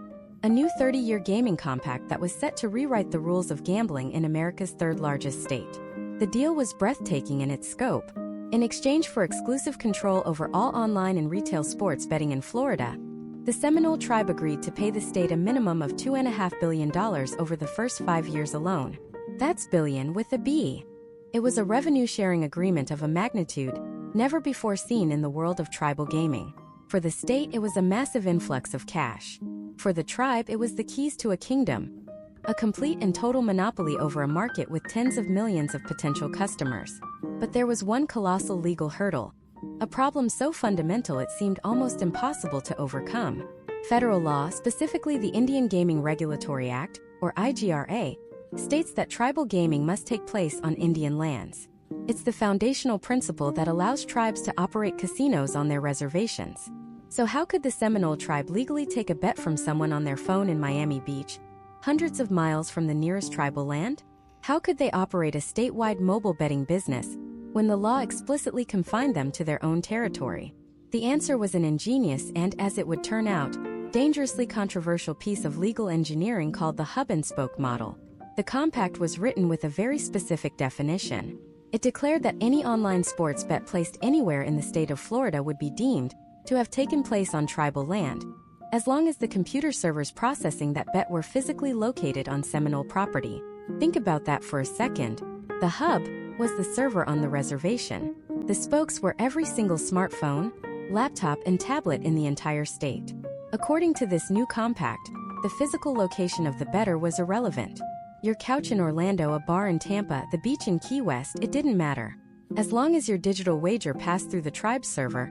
a new 30-year gaming compact that was set to rewrite the rules of gambling in America's third-largest state. The deal was breathtaking in its scope. In exchange for exclusive control over all online and retail sports betting in Florida, the Seminole tribe agreed to pay the state a minimum of $2.5 billion over the first 5 years alone. That's billion with a B. It was a revenue-sharing agreement of a magnitude never before seen in the world of tribal gaming. For the state, it was a massive influx of cash. For the tribe, it was the keys to a kingdom, a complete and total monopoly over a market with tens of millions of potential customers. But there was one colossal legal hurdle, a problem so fundamental it seemed almost impossible to overcome. Federal law, specifically the Indian Gaming Regulatory Act, or IGRA, states that tribal gaming must take place on Indian lands. It's the foundational principle that allows tribes to operate casinos on their reservations. So how could the Seminole tribe legally take a bet from someone on their phone in Miami Beach, hundreds of miles from the nearest tribal land? How could they operate a statewide mobile betting business when the law explicitly confined them to their own territory? The answer was an ingenious and, as it would turn out, dangerously controversial piece of legal engineering called the hub-and-spoke model. The compact was written with a very specific definition. It declared that any online sports bet placed anywhere in the state of Florida would be deemed to have taken place on tribal land, as long as the computer servers processing that bet were physically located on Seminole property. Think about that for a second. The hub was the server on the reservation. The spokes were every single smartphone, laptop, and tablet in the entire state. According to this new compact, the physical location of the bettor was irrelevant. Your couch in Orlando, a bar in Tampa, the beach in Key West, it didn't matter. As long as your digital wager passed through the tribe's server,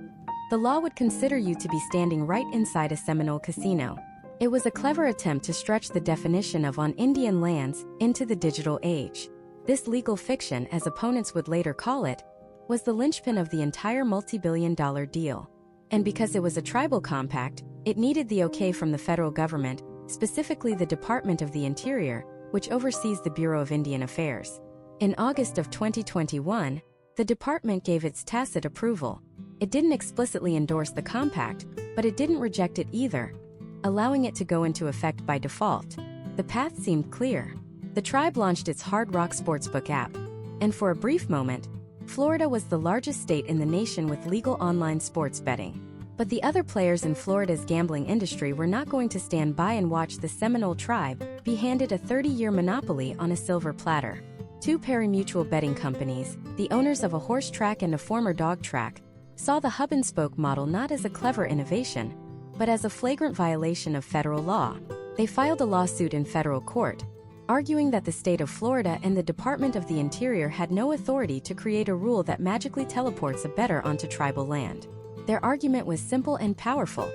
the law would consider you to be standing right inside a Seminole casino. It was a clever attempt to stretch the definition of on Indian lands into the digital age. This legal fiction, as opponents would later call it, was the linchpin of the entire multi-billion-dollar deal. And because it was a tribal compact, it needed the okay from the federal government, specifically the Department of the Interior, which oversees the Bureau of Indian Affairs. In August of 2021, the department gave its tacit approval. It didn't explicitly endorse the compact, but it didn't reject it either, allowing it to go into effect by default. The path seemed clear. The tribe launched its Hard Rock Sportsbook app, and for a brief moment, Florida was the largest state in the nation with legal online sports betting. But the other players in Florida's gambling industry were not going to stand by and watch the Seminole tribe be handed a 30-year monopoly on a silver platter. Two pari-mutuel betting companies, the owners of a horse track and a former dog track, saw the hub-and-spoke model not as a clever innovation, but as a flagrant violation of federal law. They filed a lawsuit in federal court, arguing that the state of Florida and the Department of the Interior had no authority to create a rule that magically teleports a bettor onto tribal land. Their argument was simple and powerful.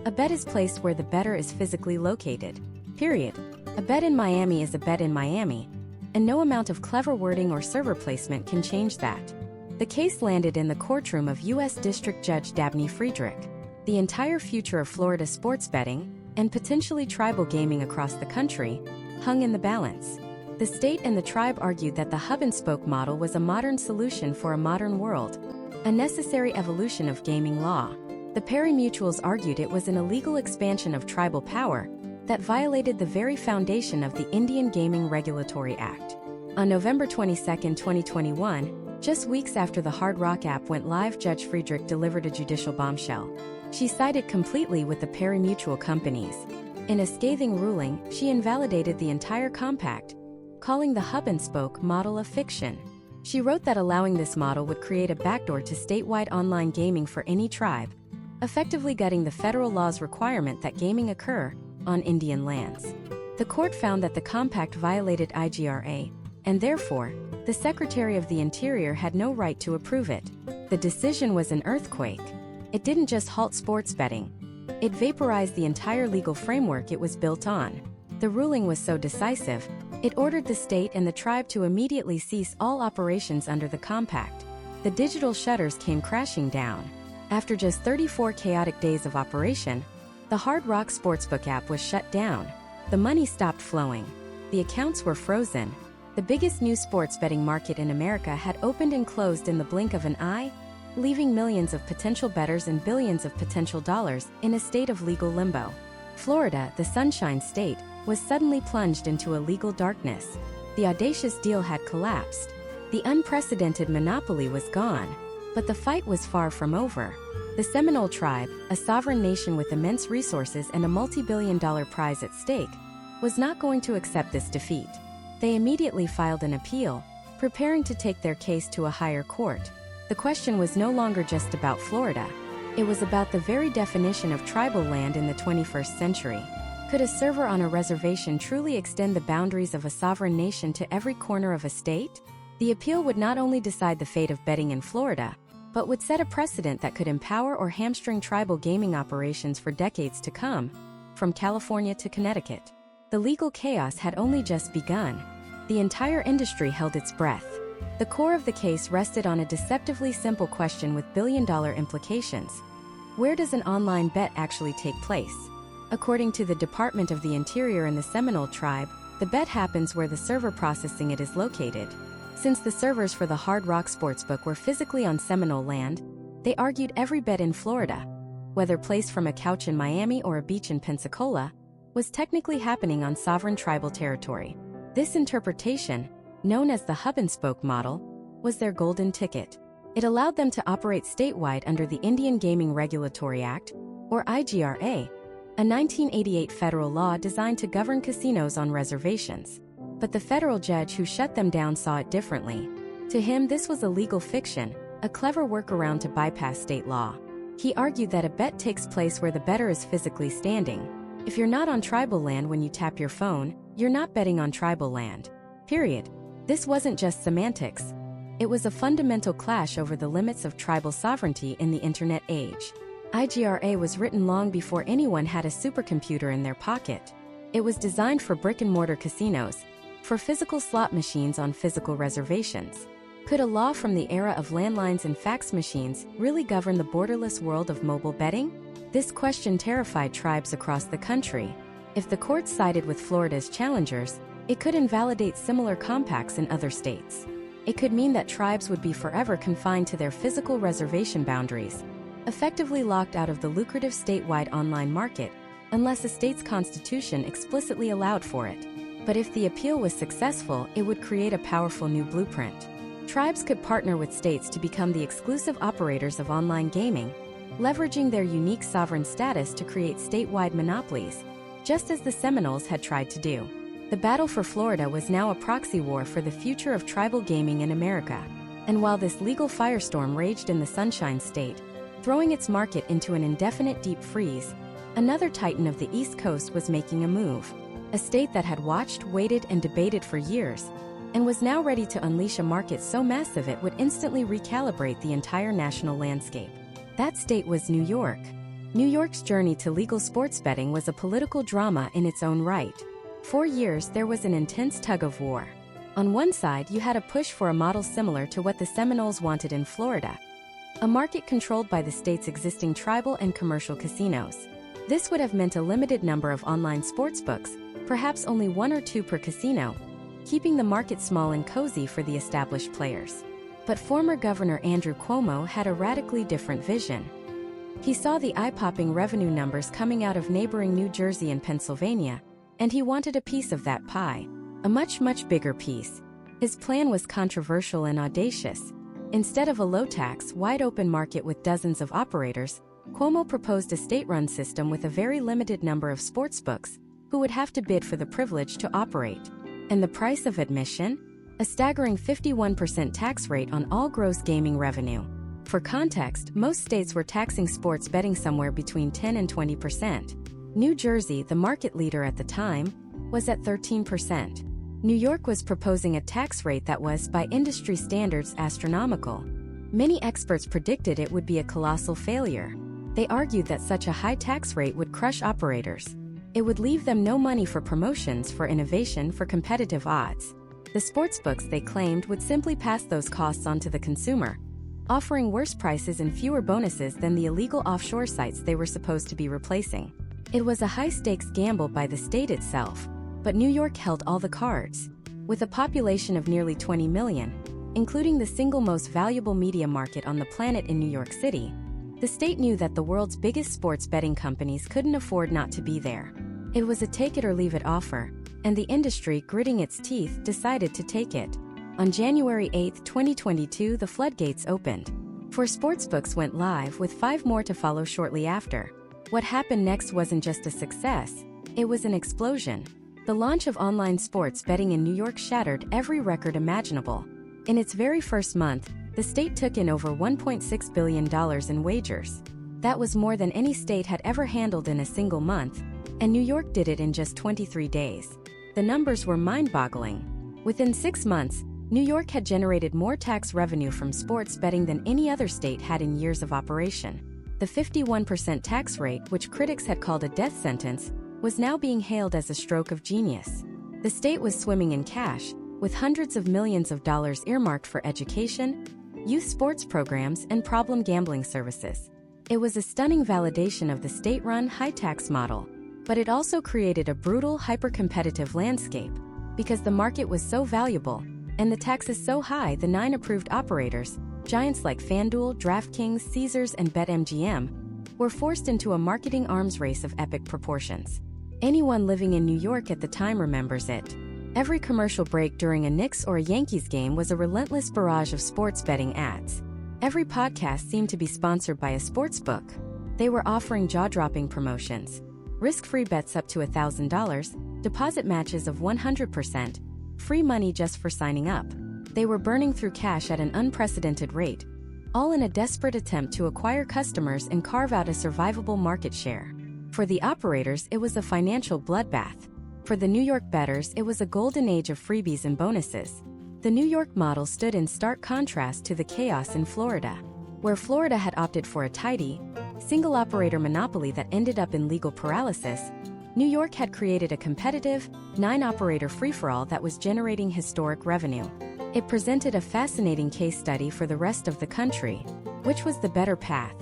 A bet is placed where the bettor is physically located. Period. A bet in Miami is a bet in Miami, and no amount of clever wording or server placement can change that. The case landed in the courtroom of U.S. District Judge Dabney Friedrich. The entire future of Florida sports betting, and potentially tribal gaming across the country, hung in the balance. The state and the tribe argued that the hub-and-spoke model was a modern solution for a modern world, a necessary evolution of gaming law. The pari-mutuels argued it was an illegal expansion of tribal power that violated the very foundation of the Indian Gaming Regulatory Act. On November 22, 2021, just weeks after the Hard Rock app went live, Judge Friedrich delivered a judicial bombshell. She sided completely with the pari-mutuel companies. In a scathing ruling, she invalidated the entire compact, calling the hub-and-spoke model a fiction. She wrote that allowing this model would create a backdoor to statewide online gaming for any tribe, effectively gutting the federal law's requirement that gaming occur on Indian lands. The court found that the compact violated IGRA, and therefore, the Secretary of the Interior had no right to approve it. The decision was an earthquake. It didn't just halt sports betting. It vaporized the entire legal framework it was built on. The ruling was so decisive, it ordered the state and the tribe to immediately cease all operations under the compact. The digital shutters came crashing down. After just 34 chaotic days of operation, the Hard Rock Sportsbook app was shut down. The money stopped flowing. The accounts were frozen. The biggest new sports betting market in America had opened and closed in the blink of an eye, leaving millions of potential bettors and billions of potential dollars in a state of legal limbo. Florida, the Sunshine State, was suddenly plunged into a legal darkness. The audacious deal had collapsed. The unprecedented monopoly was gone. But the fight was far from over. The Seminole tribe, a sovereign nation with immense resources and a multi-billion-dollar prize at stake, was not going to accept this defeat. They immediately filed an appeal, preparing to take their case to a higher court. The question was no longer just about Florida. It was about the very definition of tribal land in the 21st century. Could a server on a reservation truly extend the boundaries of a sovereign nation to every corner of a state? The appeal would not only decide the fate of betting in Florida, but would set a precedent that could empower or hamstring tribal gaming operations for decades to come, from California to Connecticut. The legal chaos had only just begun. The entire industry held its breath. The core of the case rested on a deceptively simple question with billion-dollar implications. Where does an online bet actually take place? According to the Department of the Interior and the Seminole tribe, the bet happens where the server processing it is located. Since the servers for the Hard Rock Sportsbook were physically on Seminole land, they argued every bet in Florida, whether placed from a couch in Miami or a beach in Pensacola, was technically happening on sovereign tribal territory. This interpretation, known as the hub-and-spoke model, was their golden ticket. It allowed them to operate statewide under the Indian Gaming Regulatory Act, or IGRA, a 1988 federal law designed to govern casinos on reservations. But the federal judge who shut them down saw it differently. To him, this was a legal fiction, a clever workaround to bypass state law. He argued that a bet takes place where the bettor is physically standing. If you're not on tribal land when you tap your phone, you're not betting on tribal land. Period. This wasn't just semantics. It was a fundamental clash over the limits of tribal sovereignty in the internet age. IGRA was written long before anyone had a supercomputer in their pocket. It was designed for brick-and-mortar casinos, for physical slot machines on physical reservations. Could a law from the era of landlines and fax machines really govern the borderless world of mobile betting? This question terrified tribes across the country. If the courts sided with Florida's challengers, it could invalidate similar compacts in other states. It could mean that tribes would be forever confined to their physical reservation boundaries, effectively locked out of the lucrative statewide online market, unless a state's constitution explicitly allowed for it. But if the appeal was successful, it would create a powerful new blueprint. Tribes could partner with states to become the exclusive operators of online gaming, leveraging their unique sovereign status to create statewide monopolies, just as the Seminoles had tried to do. The battle for Florida was now a proxy war for the future of tribal gaming in America. And while this legal firestorm raged in the Sunshine State, throwing its market into an indefinite deep freeze, another titan of the East Coast was making a move. A state that had watched, waited, and debated for years, and was now ready to unleash a market so massive it would instantly recalibrate the entire national landscape. That state was New York. New York's journey to legal sports betting was a political drama in its own right. For years, there was an intense tug-of-war. On one side, you had a push for a model similar to what the Seminoles wanted in Florida, a market controlled by the state's existing tribal and commercial casinos. This would have meant a limited number of online sportsbooks, perhaps only one or two per casino, keeping the market small and cozy for the established players. But former Governor Andrew Cuomo had a radically different vision. He saw the eye-popping revenue numbers coming out of neighboring New Jersey and Pennsylvania, and he wanted a piece of that pie, a much, much bigger piece. His plan was controversial and audacious. Instead of a low-tax, wide-open market with dozens of operators, Cuomo proposed a state-run system with a very limited number of sportsbooks, who would have to bid for the privilege to operate. And the price of admission? A staggering 51% tax rate on all gross gaming revenue. For context, most states were taxing sports betting somewhere between 10 and 20%. New Jersey, the market leader at the time, was at 13%. New York was proposing a tax rate that was, by industry standards, astronomical. Many experts predicted it would be a colossal failure. They argued that such a high tax rate would crush operators. It would leave them no money for promotions, for innovation, for competitive odds. The sportsbooks, they claimed, would simply pass those costs on to the consumer, offering worse prices and fewer bonuses than the illegal offshore sites they were supposed to be replacing. It was a high-stakes gamble by the state itself, but New York held all the cards. With a population of nearly 20 million, including the single most valuable media market on the planet in New York City, the state knew that the world's biggest sports betting companies couldn't afford not to be there. It was a take-it-or-leave-it offer, and the industry, gritting its teeth, decided to take it. On January 8, 2022, the floodgates opened. 4 sportsbooks went live, with 5 more to follow shortly after. What happened next wasn't just a success, it was an explosion. The launch of online sports betting in New York shattered every record imaginable. In its very first month, the state took in over $1.6 billion in wagers. That was more than any state had ever handled in a single month, and New York did it in just 23 days. The numbers were mind-boggling. Within 6 months, New York had generated more tax revenue from sports betting than any other state had in years of operation. The 51% tax rate, which critics had called a death sentence, was now being hailed as a stroke of genius. The state was swimming in cash, with hundreds of millions of dollars earmarked for education, youth sports programs, and problem gambling services. It was a stunning validation of the state-run high-tax model, but it also created a brutal, hyper-competitive landscape. Because the market was so valuable, and the taxes so high, the 9 approved operators, giants like FanDuel, DraftKings, Caesars, and BetMGM, were forced into a marketing arms race of epic proportions. Anyone living in New York at the time remembers it. Every commercial break during a Knicks or a Yankees game was a relentless barrage of sports betting ads. Every podcast seemed to be sponsored by a sportsbook. They were offering jaw-dropping promotions, risk-free bets up to $1,000, deposit matches of 100%, free money just for signing up. They were burning through cash at an unprecedented rate, all in a desperate attempt to acquire customers and carve out a survivable market share. For the operators, it was a financial bloodbath. For the New York bettors, it was a golden age of freebies and bonuses. The New York model stood in stark contrast to the chaos in Florida, where Florida had opted for a tidy, single-operator monopoly that ended up in legal paralysis, New York had created a competitive, 9-operator free-for-all that was generating historic revenue. It presented a fascinating case study for the rest of the country. Which was the better path?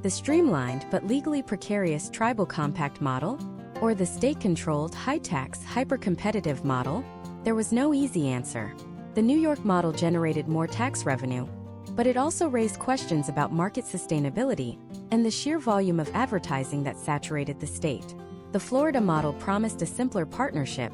The streamlined but legally precarious tribal compact model, or the state-controlled, high-tax, hyper-competitive model? There was no easy answer. The New York model generated more tax revenue, but it also raised questions about market sustainability and the sheer volume of advertising that saturated the state. The Florida model promised a simpler partnership,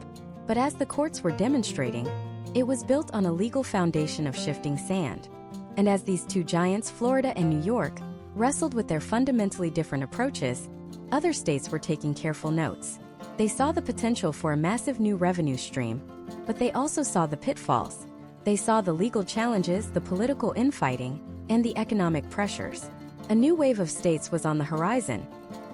but as the courts were demonstrating, it was built on a legal foundation of shifting sand. And as these two giants, Florida and New York, wrestled with their fundamentally different approaches, other states were taking careful notes. They saw the potential for a massive new revenue stream, but they also saw the pitfalls. They saw the legal challenges, the political infighting, and the economic pressures. A new wave of states was on the horizon,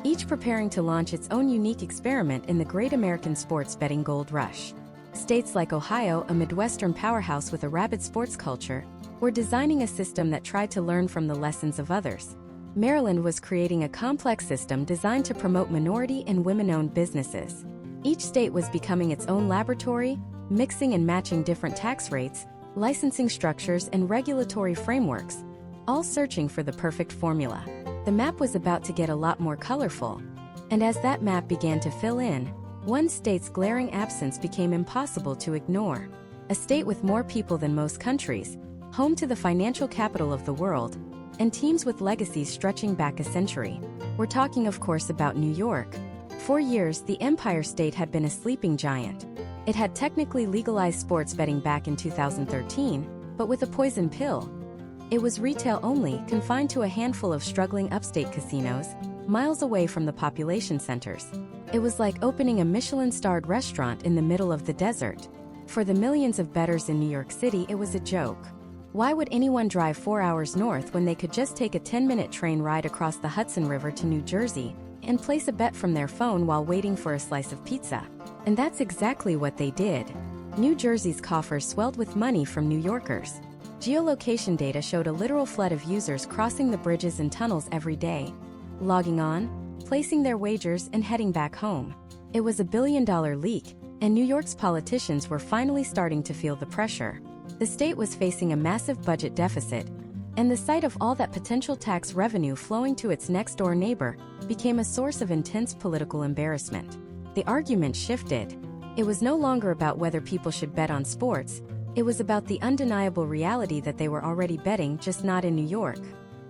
each preparing to launch its own unique experiment in the great American sports betting gold rush. States like Ohio, a Midwestern powerhouse with a rabid sports culture, were designing a system that tried to learn from the lessons of others. Maryland was creating a complex system designed to promote minority and women-owned businesses. Each state was becoming its own laboratory, mixing and matching different tax rates, licensing structures, and regulatory frameworks, all searching for the perfect formula. The map was about to get a lot more colorful, and as that map began to fill in, one state's glaring absence became impossible to ignore. A state with more people than most countries, home to the financial capital of the world, and teams with legacies stretching back a century. We're talking, of course, about New York. For years, the Empire State had been a sleeping giant. It had technically legalized sports betting back in 2013, but with a poison pill. It was retail only, confined to a handful of struggling upstate casinos, miles away from the population centers. It was like opening a Michelin-starred restaurant in the middle of the desert. For the millions of bettors in New York City, it was a joke. Why would anyone drive 4 hours north when they could just take a 10-minute train ride across the Hudson River to New Jersey and place a bet from their phone while waiting for a slice of pizza? And that's exactly what they did. New Jersey's coffers swelled with money from New Yorkers. Geolocation data showed a literal flood of users crossing the bridges and tunnels every day, logging on, placing their wagers, and heading back home. It was a billion-dollar leak, and New York's politicians were finally starting to feel the pressure. The state was facing a massive budget deficit, and the sight of all that potential tax revenue flowing to its next-door neighbor became a source of intense political embarrassment. The argument shifted. It was no longer about whether people should bet on sports. It was about the undeniable reality that they were already betting, just not in New York.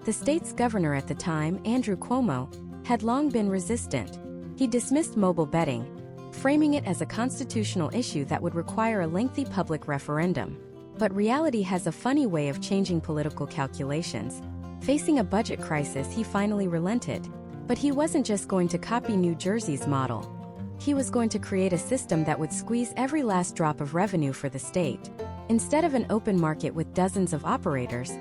The state's governor at the time, Andrew Cuomo, had long been resistant. He dismissed mobile betting, framing it as a constitutional issue that would require a lengthy public referendum. But reality has a funny way of changing political calculations. Facing a budget crisis, he finally relented. But he wasn't just going to copy New Jersey's model. He was going to create a system that would squeeze every last drop of revenue for the state. Instead of an open market with dozens of operators,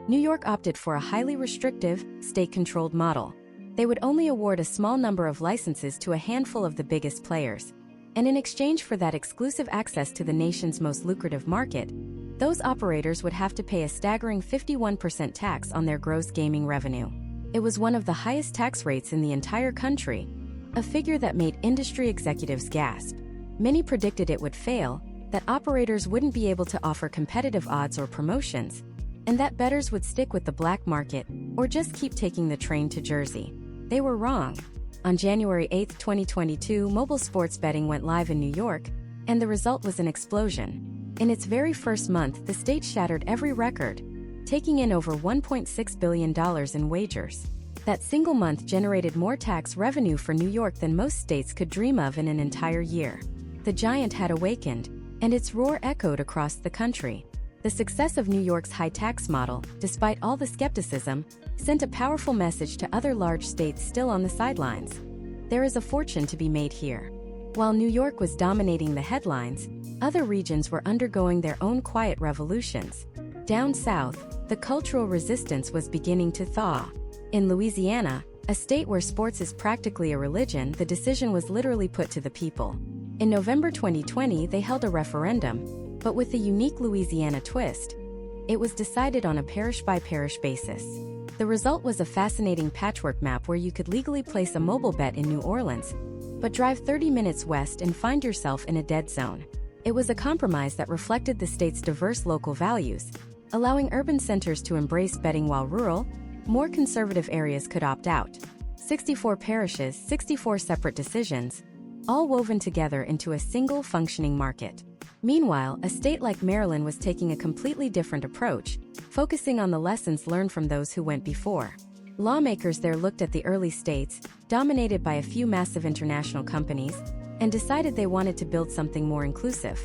New York opted for a highly restrictive, state-controlled model. They would only award a small number of licenses to a handful of the biggest players. And in exchange for that exclusive access to the nation's most lucrative market, those operators would have to pay a staggering 51% tax on their gross gaming revenue. It was one of the highest tax rates in the entire country, a figure that made industry executives gasp. Many predicted it would fail, that operators wouldn't be able to offer competitive odds or promotions, and that bettors would stick with the black market or just keep taking the train to Jersey. They were wrong. On January 8, 2022, mobile sports betting went live in New York, and the result was an explosion. In its very first month, the state shattered every record, taking in over $1.6 billion in wagers. That single month generated more tax revenue for New York than most states could dream of in an entire year. The giant had awakened, and its roar echoed across the country. The success of New York's high tax model, despite all the skepticism, sent a powerful message to other large states still on the sidelines. There is a fortune to be made here. While New York was dominating the headlines, other regions were undergoing their own quiet revolutions. Down south, the cultural resistance was beginning to thaw. In Louisiana, a state where sports is practically a religion, the decision was literally put to the people. In November 2020, they held a referendum, but with a unique Louisiana twist. It was decided on a parish-by-parish basis. The result was a fascinating patchwork map where you could legally place a mobile bet in New Orleans, but drive 30 minutes west and find yourself in a dead zone. It was a compromise that reflected the state's diverse local values, allowing urban centers to embrace betting while rural, more conservative areas could opt out. 64 parishes, 64 separate decisions, all woven together into a single functioning market. Meanwhile, a state like Maryland was taking a completely different approach, focusing on the lessons learned from those who went before. Lawmakers there looked at the early states, dominated by a few massive international companies, and decided they wanted to build something more inclusive.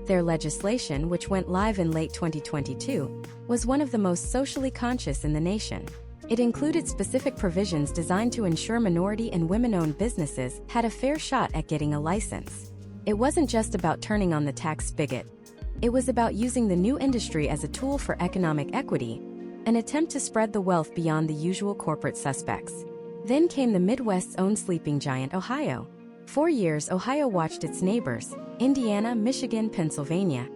Their legislation, which went live in late 2022, was one of the most socially conscious in the nation. It included specific provisions designed to ensure minority and women-owned businesses had a fair shot at getting a license. It wasn't just about turning on the tax spigot. It was about using the new industry as a tool for economic equity, an attempt to spread the wealth beyond the usual corporate suspects. Then came the Midwest's own sleeping giant, Ohio. For years, Ohio watched its neighbors, Indiana, Michigan, Pennsylvania,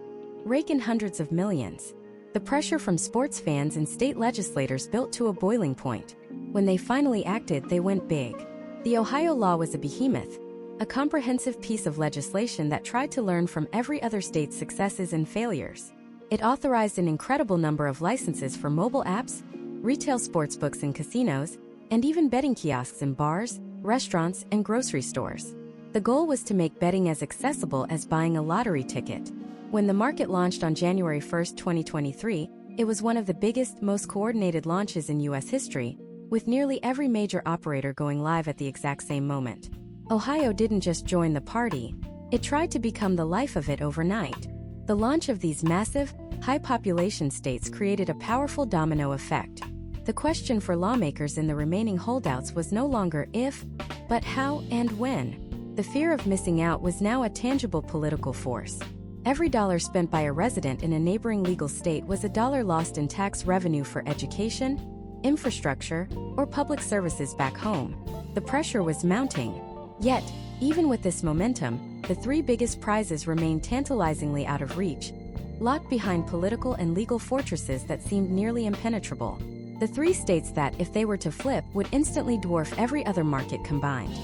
rake in hundreds of millions. The pressure from sports fans and state legislators built to a boiling point. When they finally acted, they went big. The Ohio law was a behemoth, a comprehensive piece of legislation that tried to learn from every other state's successes and failures. It authorized an incredible number of licenses for mobile apps, retail sportsbooks and casinos, and even betting kiosks in bars, restaurants, and grocery stores. The goal was to make betting as accessible as buying a lottery ticket. When the market launched on January 1, 2023, it was one of the biggest, most coordinated launches in U.S. history, with nearly every major operator going live at the exact same moment. Ohio didn't just join the party, it tried to become the life of it overnight. The launch of these massive, high-population states created a powerful domino effect. The question for lawmakers in the remaining holdouts was no longer if, but how and when. The fear of missing out was now a tangible political force. Every dollar spent by a resident in a neighboring legal state was a dollar lost in tax revenue for education, infrastructure, or public services back home. The pressure was mounting. Yet, even with this momentum, the three biggest prizes remained tantalizingly out of reach, locked behind political and legal fortresses that seemed nearly impenetrable. The three states that, if they were to flip, would instantly dwarf every other market combined: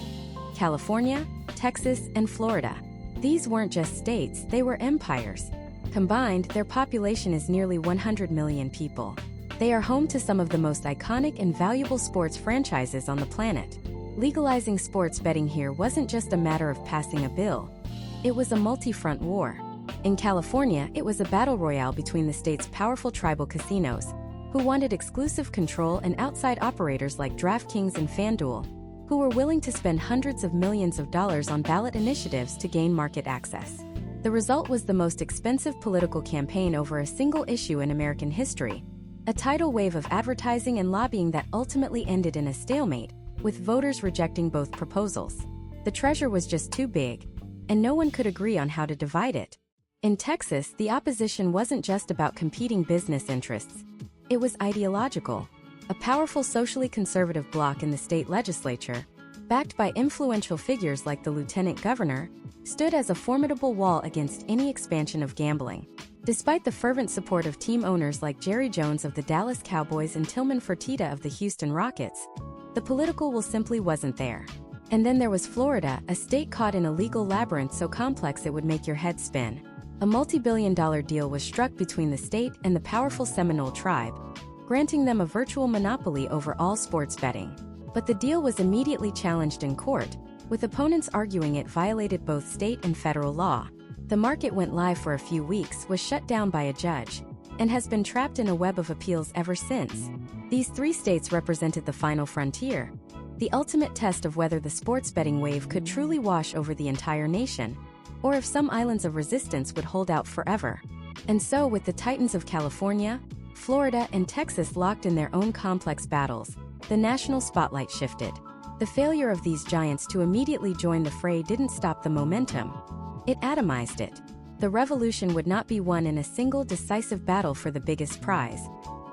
California, Texas, and Florida. These weren't just states, they were empires. Combined, their population is nearly 100 million people. They are home to some of the most iconic and valuable sports franchises on the planet. Legalizing sports betting here wasn't just a matter of passing a bill. It was a multi-front war. In California, it was a battle royale between the state's powerful tribal casinos, who wanted exclusive control, and outside operators like DraftKings and FanDuel, who were willing to spend hundreds of millions of dollars on ballot initiatives to gain market access. The result was the most expensive political campaign over a single issue in American history, a tidal wave of advertising and lobbying that ultimately ended in a stalemate, with voters rejecting both proposals. The treasure was just too big, and no one could agree on how to divide it. In Texas, the opposition wasn't just about competing business interests. It was ideological. A powerful socially conservative bloc in the state legislature, backed by influential figures like the lieutenant governor, stood as a formidable wall against any expansion of gambling. Despite the fervent support of team owners like Jerry Jones of the Dallas Cowboys and Tillman Fertitta of the Houston Rockets, the political will simply wasn't there. And then there was Florida, a state caught in a legal labyrinth so complex it would make your head spin. A multi-billion-dollar deal was struck between the state and the powerful Seminole tribe, granting them a virtual monopoly over all sports betting. But the deal was immediately challenged in court, with opponents arguing it violated both state and federal law. The market went live for a few weeks, was shut down by a judge, and has been trapped in a web of appeals ever since. These three states represented the final frontier, the ultimate test of whether the sports betting wave could truly wash over the entire nation, or if some islands of resistance would hold out forever. And so, with the titans of California, Florida, and Texas locked in their own complex battles, the national spotlight shifted. The failure of these giants to immediately join the fray didn't stop the momentum. It atomized it. The revolution would not be won in a single decisive battle for the biggest prize,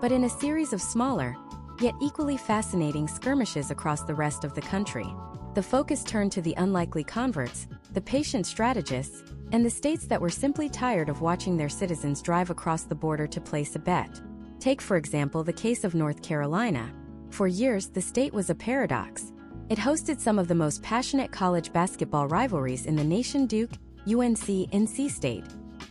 but in a series of smaller, yet equally fascinating skirmishes across the rest of the country. The focus turned to the unlikely converts, the patient strategists, and the states that were simply tired of watching their citizens drive across the border to place a bet. Take, for example, the case of North Carolina, For years, the state was a paradox. It hosted some of the most passionate college basketball rivalries in the nation: Duke, UNC, NC State,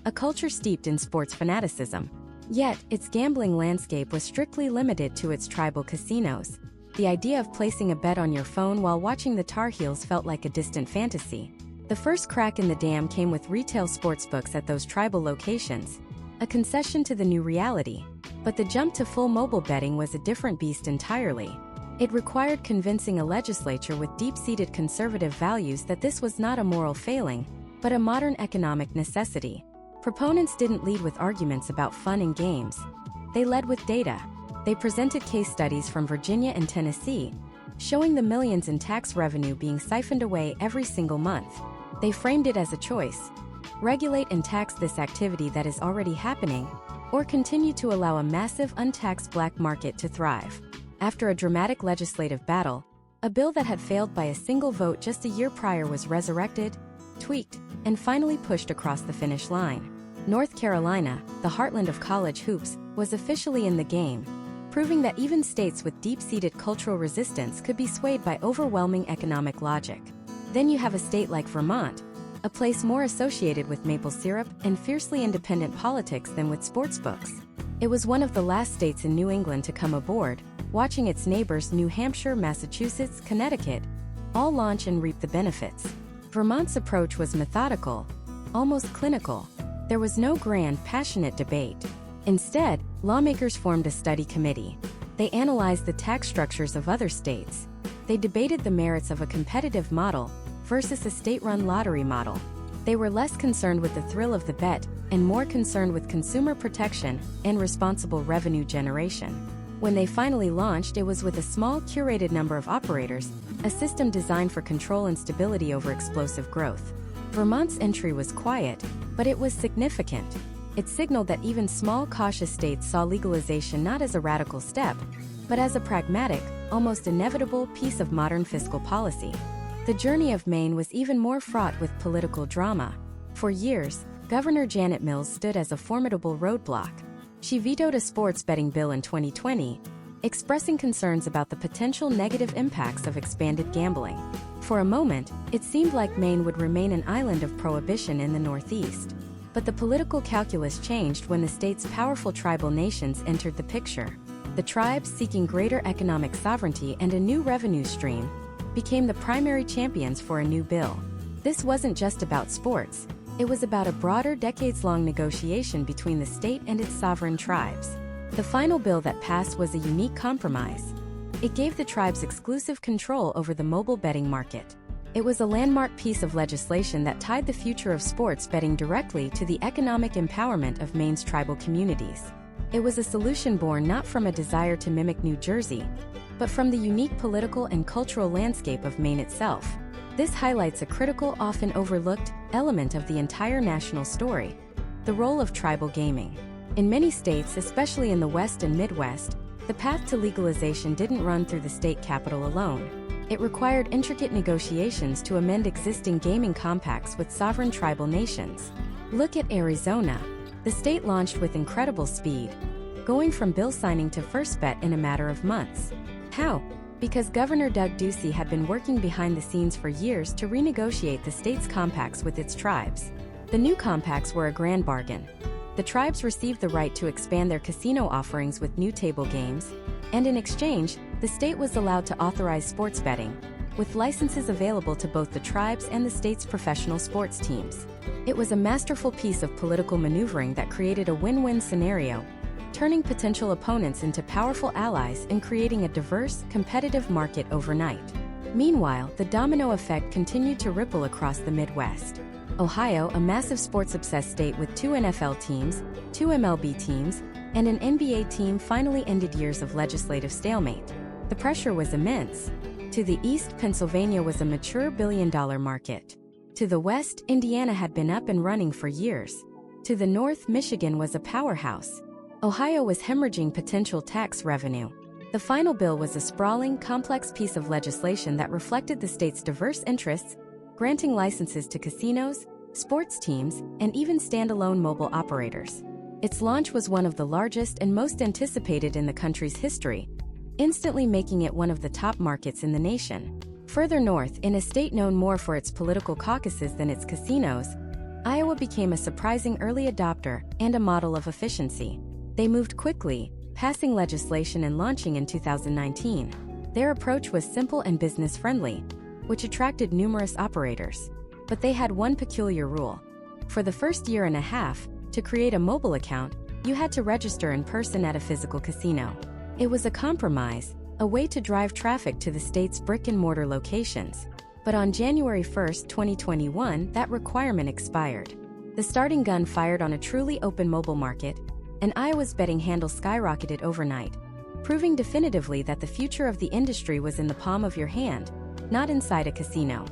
a culture steeped in sports fanaticism. Yet, its gambling landscape was strictly limited to its tribal casinos. The idea of placing a bet on your phone while watching the Tar Heels felt like a distant fantasy. The first crack in the dam came with retail sportsbooks at those tribal locations, a concession to the new reality. But the jump to full mobile betting was a different beast entirely. It required convincing a legislature with deep-seated conservative values that this was not a moral failing, but a modern economic necessity. Proponents didn't lead with arguments about fun and games. They led with data. They presented case studies from Virginia and Tennessee, showing the millions in tax revenue being siphoned away every single month. They framed it as a choice: regulate and tax this activity that is already happening, or continue to allow a massive untaxed black market to thrive. After a dramatic legislative battle, a bill that had failed by a single vote just a year prior was resurrected, tweaked, and finally pushed across the finish line. North Carolina, the heartland of college hoops, was officially in the game, proving that even states with deep-seated cultural resistance could be swayed by overwhelming economic logic. Then you have a state like Vermont, a place more associated with maple syrup and fiercely independent politics than with sportsbooks. It was one of the last states in New England to come aboard, watching its neighbors New Hampshire, Massachusetts, Connecticut, all launch and reap the benefits. Vermont's approach was methodical, almost clinical. There was no grand, passionate debate. Instead, lawmakers formed a study committee. They analyzed the tax structures of other states. They debated the merits of a competitive model versus a state-run lottery model. They were less concerned with the thrill of the bet and more concerned with consumer protection and responsible revenue generation. When they finally launched, it was with a small, curated number of operators, a system designed for control and stability over explosive growth. Vermont's entry was quiet, but it was significant. It signaled that even small, cautious states saw legalization not as a radical step, but as a pragmatic, almost inevitable piece of modern fiscal policy. The journey of Maine was even more fraught with political drama. For years, Governor Janet Mills stood as a formidable roadblock. She vetoed a sports betting bill in 2020, expressing concerns about the potential negative impacts of expanded gambling. For a moment, it seemed like Maine would remain an island of prohibition in the Northeast. But the political calculus changed when the state's powerful tribal nations entered the picture. The tribes, seeking greater economic sovereignty and a new revenue stream, became the primary champions for a new bill. This wasn't just about sports. It was about a broader, decades-long negotiation between the state and its sovereign tribes. The final bill that passed was a unique compromise. It gave the tribes exclusive control over the mobile betting market. It was a landmark piece of legislation that tied the future of sports betting directly to the economic empowerment of Maine's tribal communities. It was a solution born not from a desire to mimic New Jersey, but from the unique political and cultural landscape of Maine itself. This highlights a critical, often overlooked, element of the entire national story: the role of tribal gaming. In many states, especially in the West and Midwest, the path to legalization didn't run through the state capital alone. It required intricate negotiations to amend existing gaming compacts with sovereign tribal nations. Look at Arizona. The state launched with incredible speed, going from bill signing to first bet in a matter of months. How? Because Governor Doug Ducey had been working behind the scenes for years to renegotiate the state's compacts with its tribes. The new compacts were a grand bargain. The tribes received the right to expand their casino offerings with new table games, and in exchange, the state was allowed to authorize sports betting, with licenses available to both the tribes and the state's professional sports teams. It was a masterful piece of political maneuvering that created a win-win scenario, turning potential opponents into powerful allies and creating a diverse, competitive market overnight. Meanwhile, the domino effect continued to ripple across the Midwest. Ohio, a massive sports-obsessed state with 2 NFL teams, 2 MLB teams, and an NBA team, finally ended years of legislative stalemate. The pressure was immense. To the east, Pennsylvania was a mature billion-dollar market. To the west, Indiana had been up and running for years. To the north, Michigan was a powerhouse. Ohio was hemorrhaging potential tax revenue. The final bill was a sprawling, complex piece of legislation that reflected the state's diverse interests, granting licenses to casinos, sports teams, and even standalone mobile operators. Its launch was one of the largest and most anticipated in the country's history, instantly making it one of the top markets in the nation. Further north, in a state known more for its political caucuses than its casinos, Iowa became a surprising early adopter and a model of efficiency. They moved quickly, passing legislation and launching in 2019. Their approach was simple and business-friendly, which attracted numerous operators. But they had one peculiar rule. For the first year and a half, to create a mobile account, you had to register in person at a physical casino. It was a compromise, a way to drive traffic to the state's brick-and-mortar locations. But on January 1, 2021, that requirement expired. The starting gun fired on a truly open mobile market, and Iowa's betting handle skyrocketed overnight, proving definitively that the future of the industry was in the palm of your hand, not inside a casino.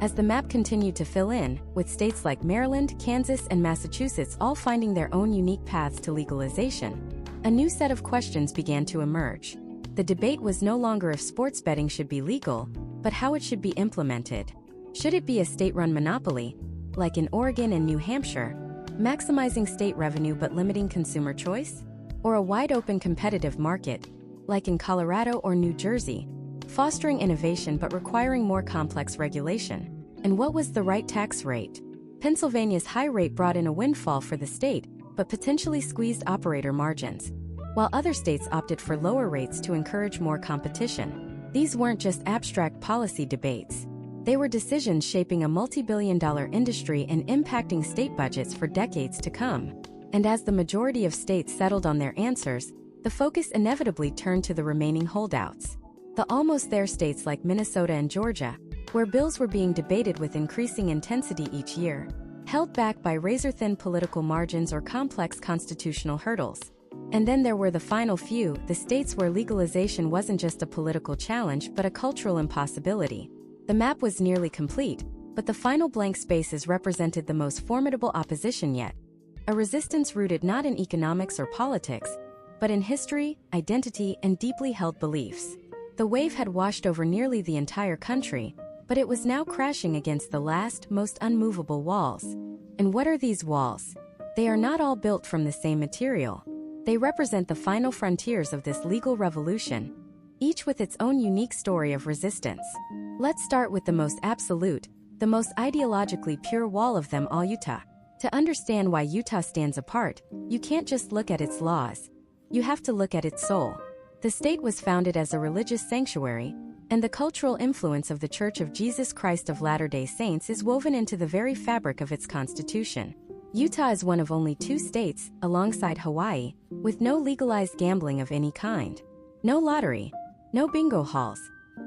As the map continued to fill in, with states like Maryland, Kansas, and Massachusetts all finding their own unique paths to legalization, a new set of questions began to emerge. The debate was no longer if sports betting should be legal, but how it should be implemented. Should it be a state-run monopoly, like in Oregon and New Hampshire, maximizing state revenue but limiting consumer choice? Or a wide-open competitive market, like in Colorado or New Jersey, fostering innovation but requiring more complex regulation? And what was the right tax rate? Pennsylvania's high rate brought in a windfall for the state, but potentially squeezed operator margins, while other states opted for lower rates to encourage more competition. These weren't just abstract policy debates. They were decisions shaping a multi-billion-dollar industry and impacting state budgets for decades to come. And as the majority of states settled on their answers, the focus inevitably turned to the remaining holdouts. The almost there states like Minnesota and Georgia, where bills were being debated with increasing intensity each year, held back by razor-thin political margins or complex constitutional hurdles. And then there were the final few, the states where legalization wasn't just a political challenge but a cultural impossibility. The map was nearly complete, but the final blank spaces represented the most formidable opposition yet. A resistance rooted not in economics or politics, but in history, identity, and deeply held beliefs. The wave had washed over nearly the entire country, but it was now crashing against the last, most unmovable walls. And what are these walls? They are not all built from the same material. They represent the final frontiers of this legal revolution, each with its own unique story of resistance. Let's start with the most absolute, the most ideologically pure wall of them all, Utah. To understand why Utah stands apart, you can't just look at its laws. You have to look at its soul. The state was founded as a religious sanctuary, and the cultural influence of the Church of Jesus Christ of Latter-day Saints is woven into the very fabric of its constitution. Utah is one of only 2 states, alongside Hawaii, with no legalized gambling of any kind. No lottery, no bingo halls,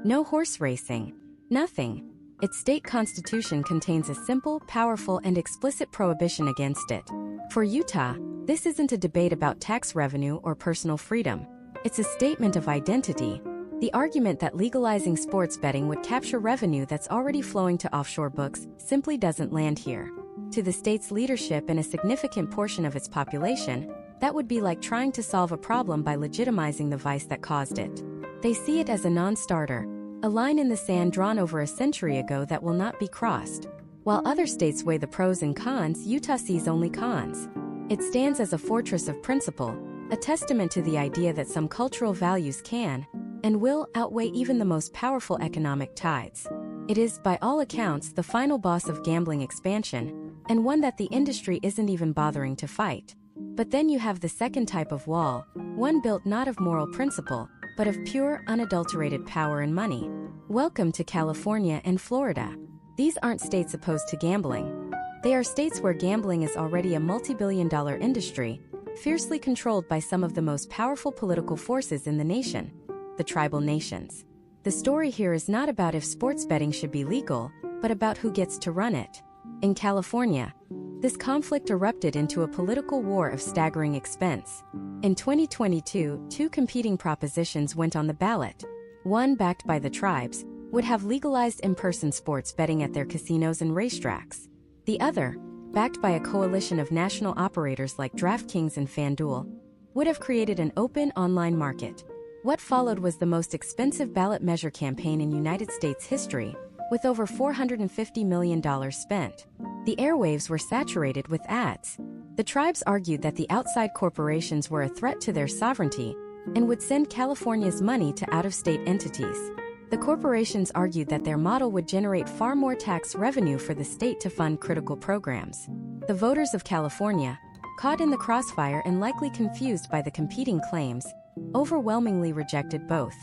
no horse racing, nothing. Its state constitution contains a simple, powerful, and explicit prohibition against it. For Utah, this isn't a debate about tax revenue or personal freedom. It's a statement of identity. The argument that legalizing sports betting would capture revenue that's already flowing to offshore books simply doesn't land here. To the state's leadership and a significant portion of its population, that would be like trying to solve a problem by legitimizing the vice that caused it. They see it as a non-starter, a line in the sand drawn over a century ago that will not be crossed. While other states weigh the pros and cons, Utah sees only cons. It stands as a fortress of principle, a testament to the idea that some cultural values can, and will, outweigh even the most powerful economic tides. It is, by all accounts, the final boss of gambling expansion, and one that the industry isn't even bothering to fight. But then you have the second type of wall, one built not of moral principle, but of pure, unadulterated power and money. Welcome to California and Florida. These aren't states opposed to gambling. They are states where gambling is already a multi-billion-dollar industry, fiercely controlled by some of the most powerful political forces in the nation, the tribal nations. The story here is not about if sports betting should be legal, but about who gets to run it. In California, this conflict erupted into a political war of staggering expense. In 2022, 2 competing propositions went on the ballot. One, backed by the tribes, would have legalized in-person sports betting at their casinos and racetracks. The other, backed by a coalition of national operators like DraftKings and FanDuel, would have created an open online market. What followed was the most expensive ballot measure campaign in United States history, with over $450 million spent. The airwaves were saturated with ads. The tribes argued that the outside corporations were a threat to their sovereignty, and would send California's money to out-of-state entities. The corporations argued that their model would generate far more tax revenue for the state to fund critical programs. The voters of California, caught in the crossfire and likely confused by the competing claims, overwhelmingly rejected both.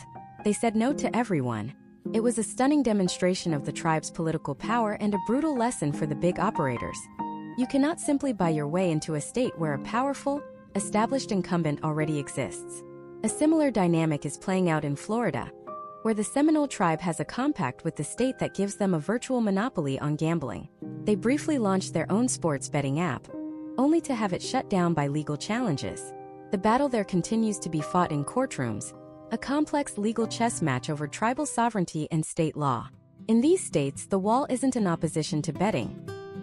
They said no to everyone. It was a stunning demonstration of the tribe's political power and a brutal lesson for the big operators. You cannot simply buy your way into a state where a powerful, established incumbent already exists. A similar dynamic is playing out in Florida, where the Seminole tribe has a compact with the state that gives them a virtual monopoly on gambling. They briefly launched their own sports betting app, only to have it shut down by legal challenges. The battle there continues to be fought in courtrooms, a complex legal chess match over tribal sovereignty and state law. In these states, the wall isn't in opposition to betting.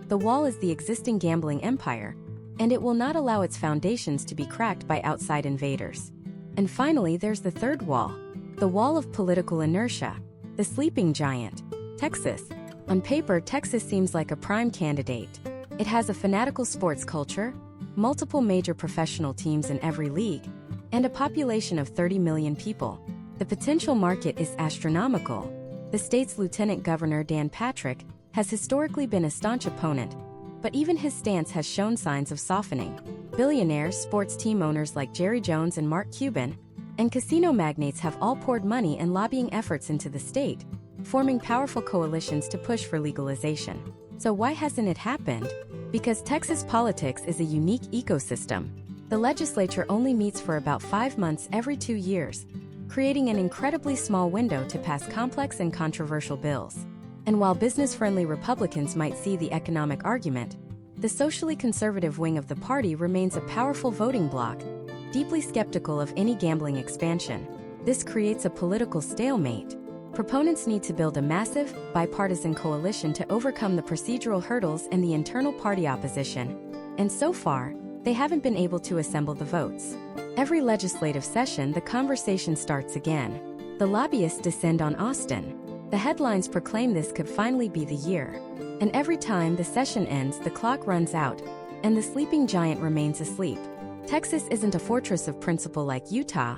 The wall is the existing gambling empire, and it will not allow its foundations to be cracked by outside invaders. And finally, there's the third wall, the wall of political inertia, the sleeping giant, Texas. On paper, Texas seems like a prime candidate. It has a fanatical sports culture, multiple major professional teams in every league, and a population of 30 million people. The potential market is astronomical. The state's Lieutenant Governor Dan Patrick has historically been a staunch opponent, but even his stance has shown signs of softening. Billionaires, sports team owners like Jerry Jones and Mark Cuban, and casino magnates have all poured money and lobbying efforts into the state, forming powerful coalitions to push for legalization. So why hasn't it happened? Because Texas politics is a unique ecosystem. The legislature only meets for about 5 months every 2 years, creating an incredibly small window to pass complex and controversial bills. And while business-friendly Republicans might see the economic argument, the socially conservative wing of the party remains a powerful voting bloc, deeply skeptical of any gambling expansion. This creates a political stalemate. Proponents need to build a massive, bipartisan coalition to overcome the procedural hurdles and the internal party opposition, and so far, they haven't been able to assemble the votes. Every legislative session, the conversation starts again. The lobbyists descend on Austin. The headlines proclaim this could finally be the year. And every time the session ends, the clock runs out, and the sleeping giant remains asleep. Texas isn't a fortress of principle like Utah,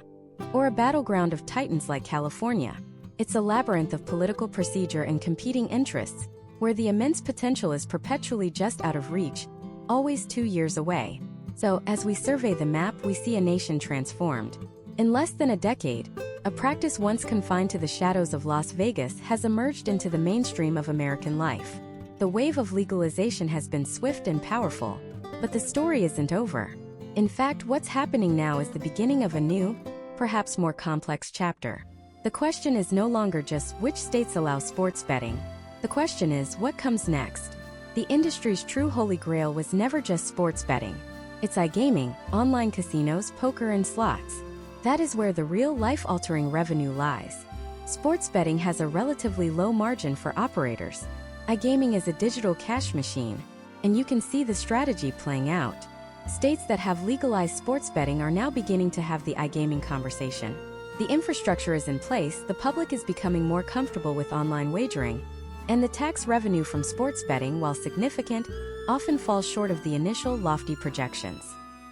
or a battleground of titans like California. It's a labyrinth of political procedure and competing interests, where the immense potential is perpetually just out of reach, always 2 years away. So, as we survey the map, we see a nation transformed. In less than a decade, a practice once confined to the shadows of Las Vegas has emerged into the mainstream of American life. The wave of legalization has been swift and powerful, but the story isn't over. In fact, what's happening now is the beginning of a new, perhaps more complex chapter. The question is no longer just which states allow sports betting. The question is what comes next. The industry's true holy grail was never just sports betting. It's iGaming, online casinos, poker, and slots. That is where the real life-altering revenue lies. Sports betting has a relatively low margin for operators. iGaming is a digital cash machine, and you can see the strategy playing out. States that have legalized sports betting are now beginning to have the iGaming conversation. The infrastructure is in place, the public is becoming more comfortable with online wagering, and the tax revenue from sports betting, while significant, often falls short of the initial lofty projections.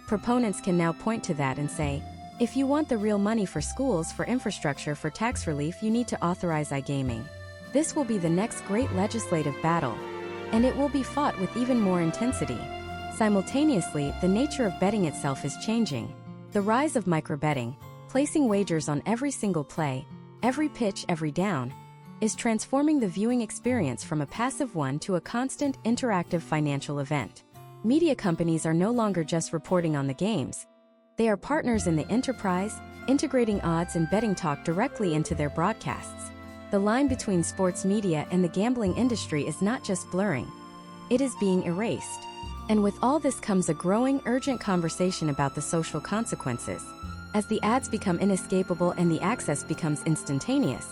Proponents can now point to that and say, if you want the real money for schools, for infrastructure, for tax relief, you need to authorize iGaming. This will be the next great legislative battle, and it will be fought with even more intensity. Simultaneously, the nature of betting itself is changing. The rise of microbetting, placing wagers on every single play, every pitch, every down, is transforming the viewing experience from a passive one to a constant, interactive financial event. Media companies are no longer just reporting on the games. They are partners in the enterprise, integrating odds and betting talk directly into their broadcasts. The line between sports media and the gambling industry is not just blurring, it is being erased. And with all this comes a growing, urgent conversation about the social consequences. As the ads become inescapable and the access becomes instantaneous,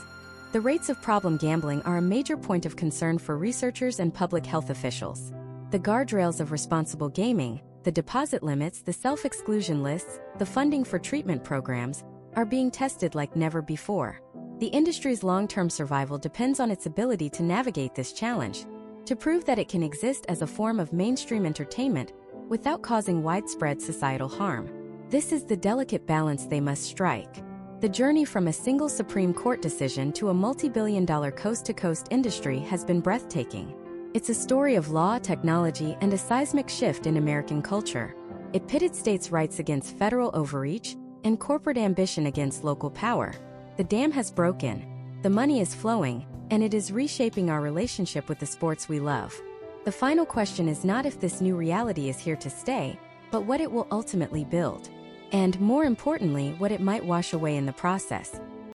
the rates of problem gambling are a major point of concern for researchers and public health officials. The guardrails of responsible gaming, the deposit limits, the self-exclusion lists, the funding for treatment programs, are being tested like never before. The industry's long-term survival depends on its ability to navigate this challenge, to prove that it can exist as a form of mainstream entertainment without causing widespread societal harm. This is the delicate balance they must strike. The journey from a single Supreme Court decision to a multi-billion-dollar coast-to-coast industry has been breathtaking. It's a story of law, technology, and a seismic shift in American culture. It pitted states' rights against federal overreach and corporate ambition against local power. The dam has broken, the money is flowing, and it is reshaping our relationship with the sports we love. The final question is not if this new reality is here to stay, but what it will ultimately build. And more importantly, what it might wash away in the process.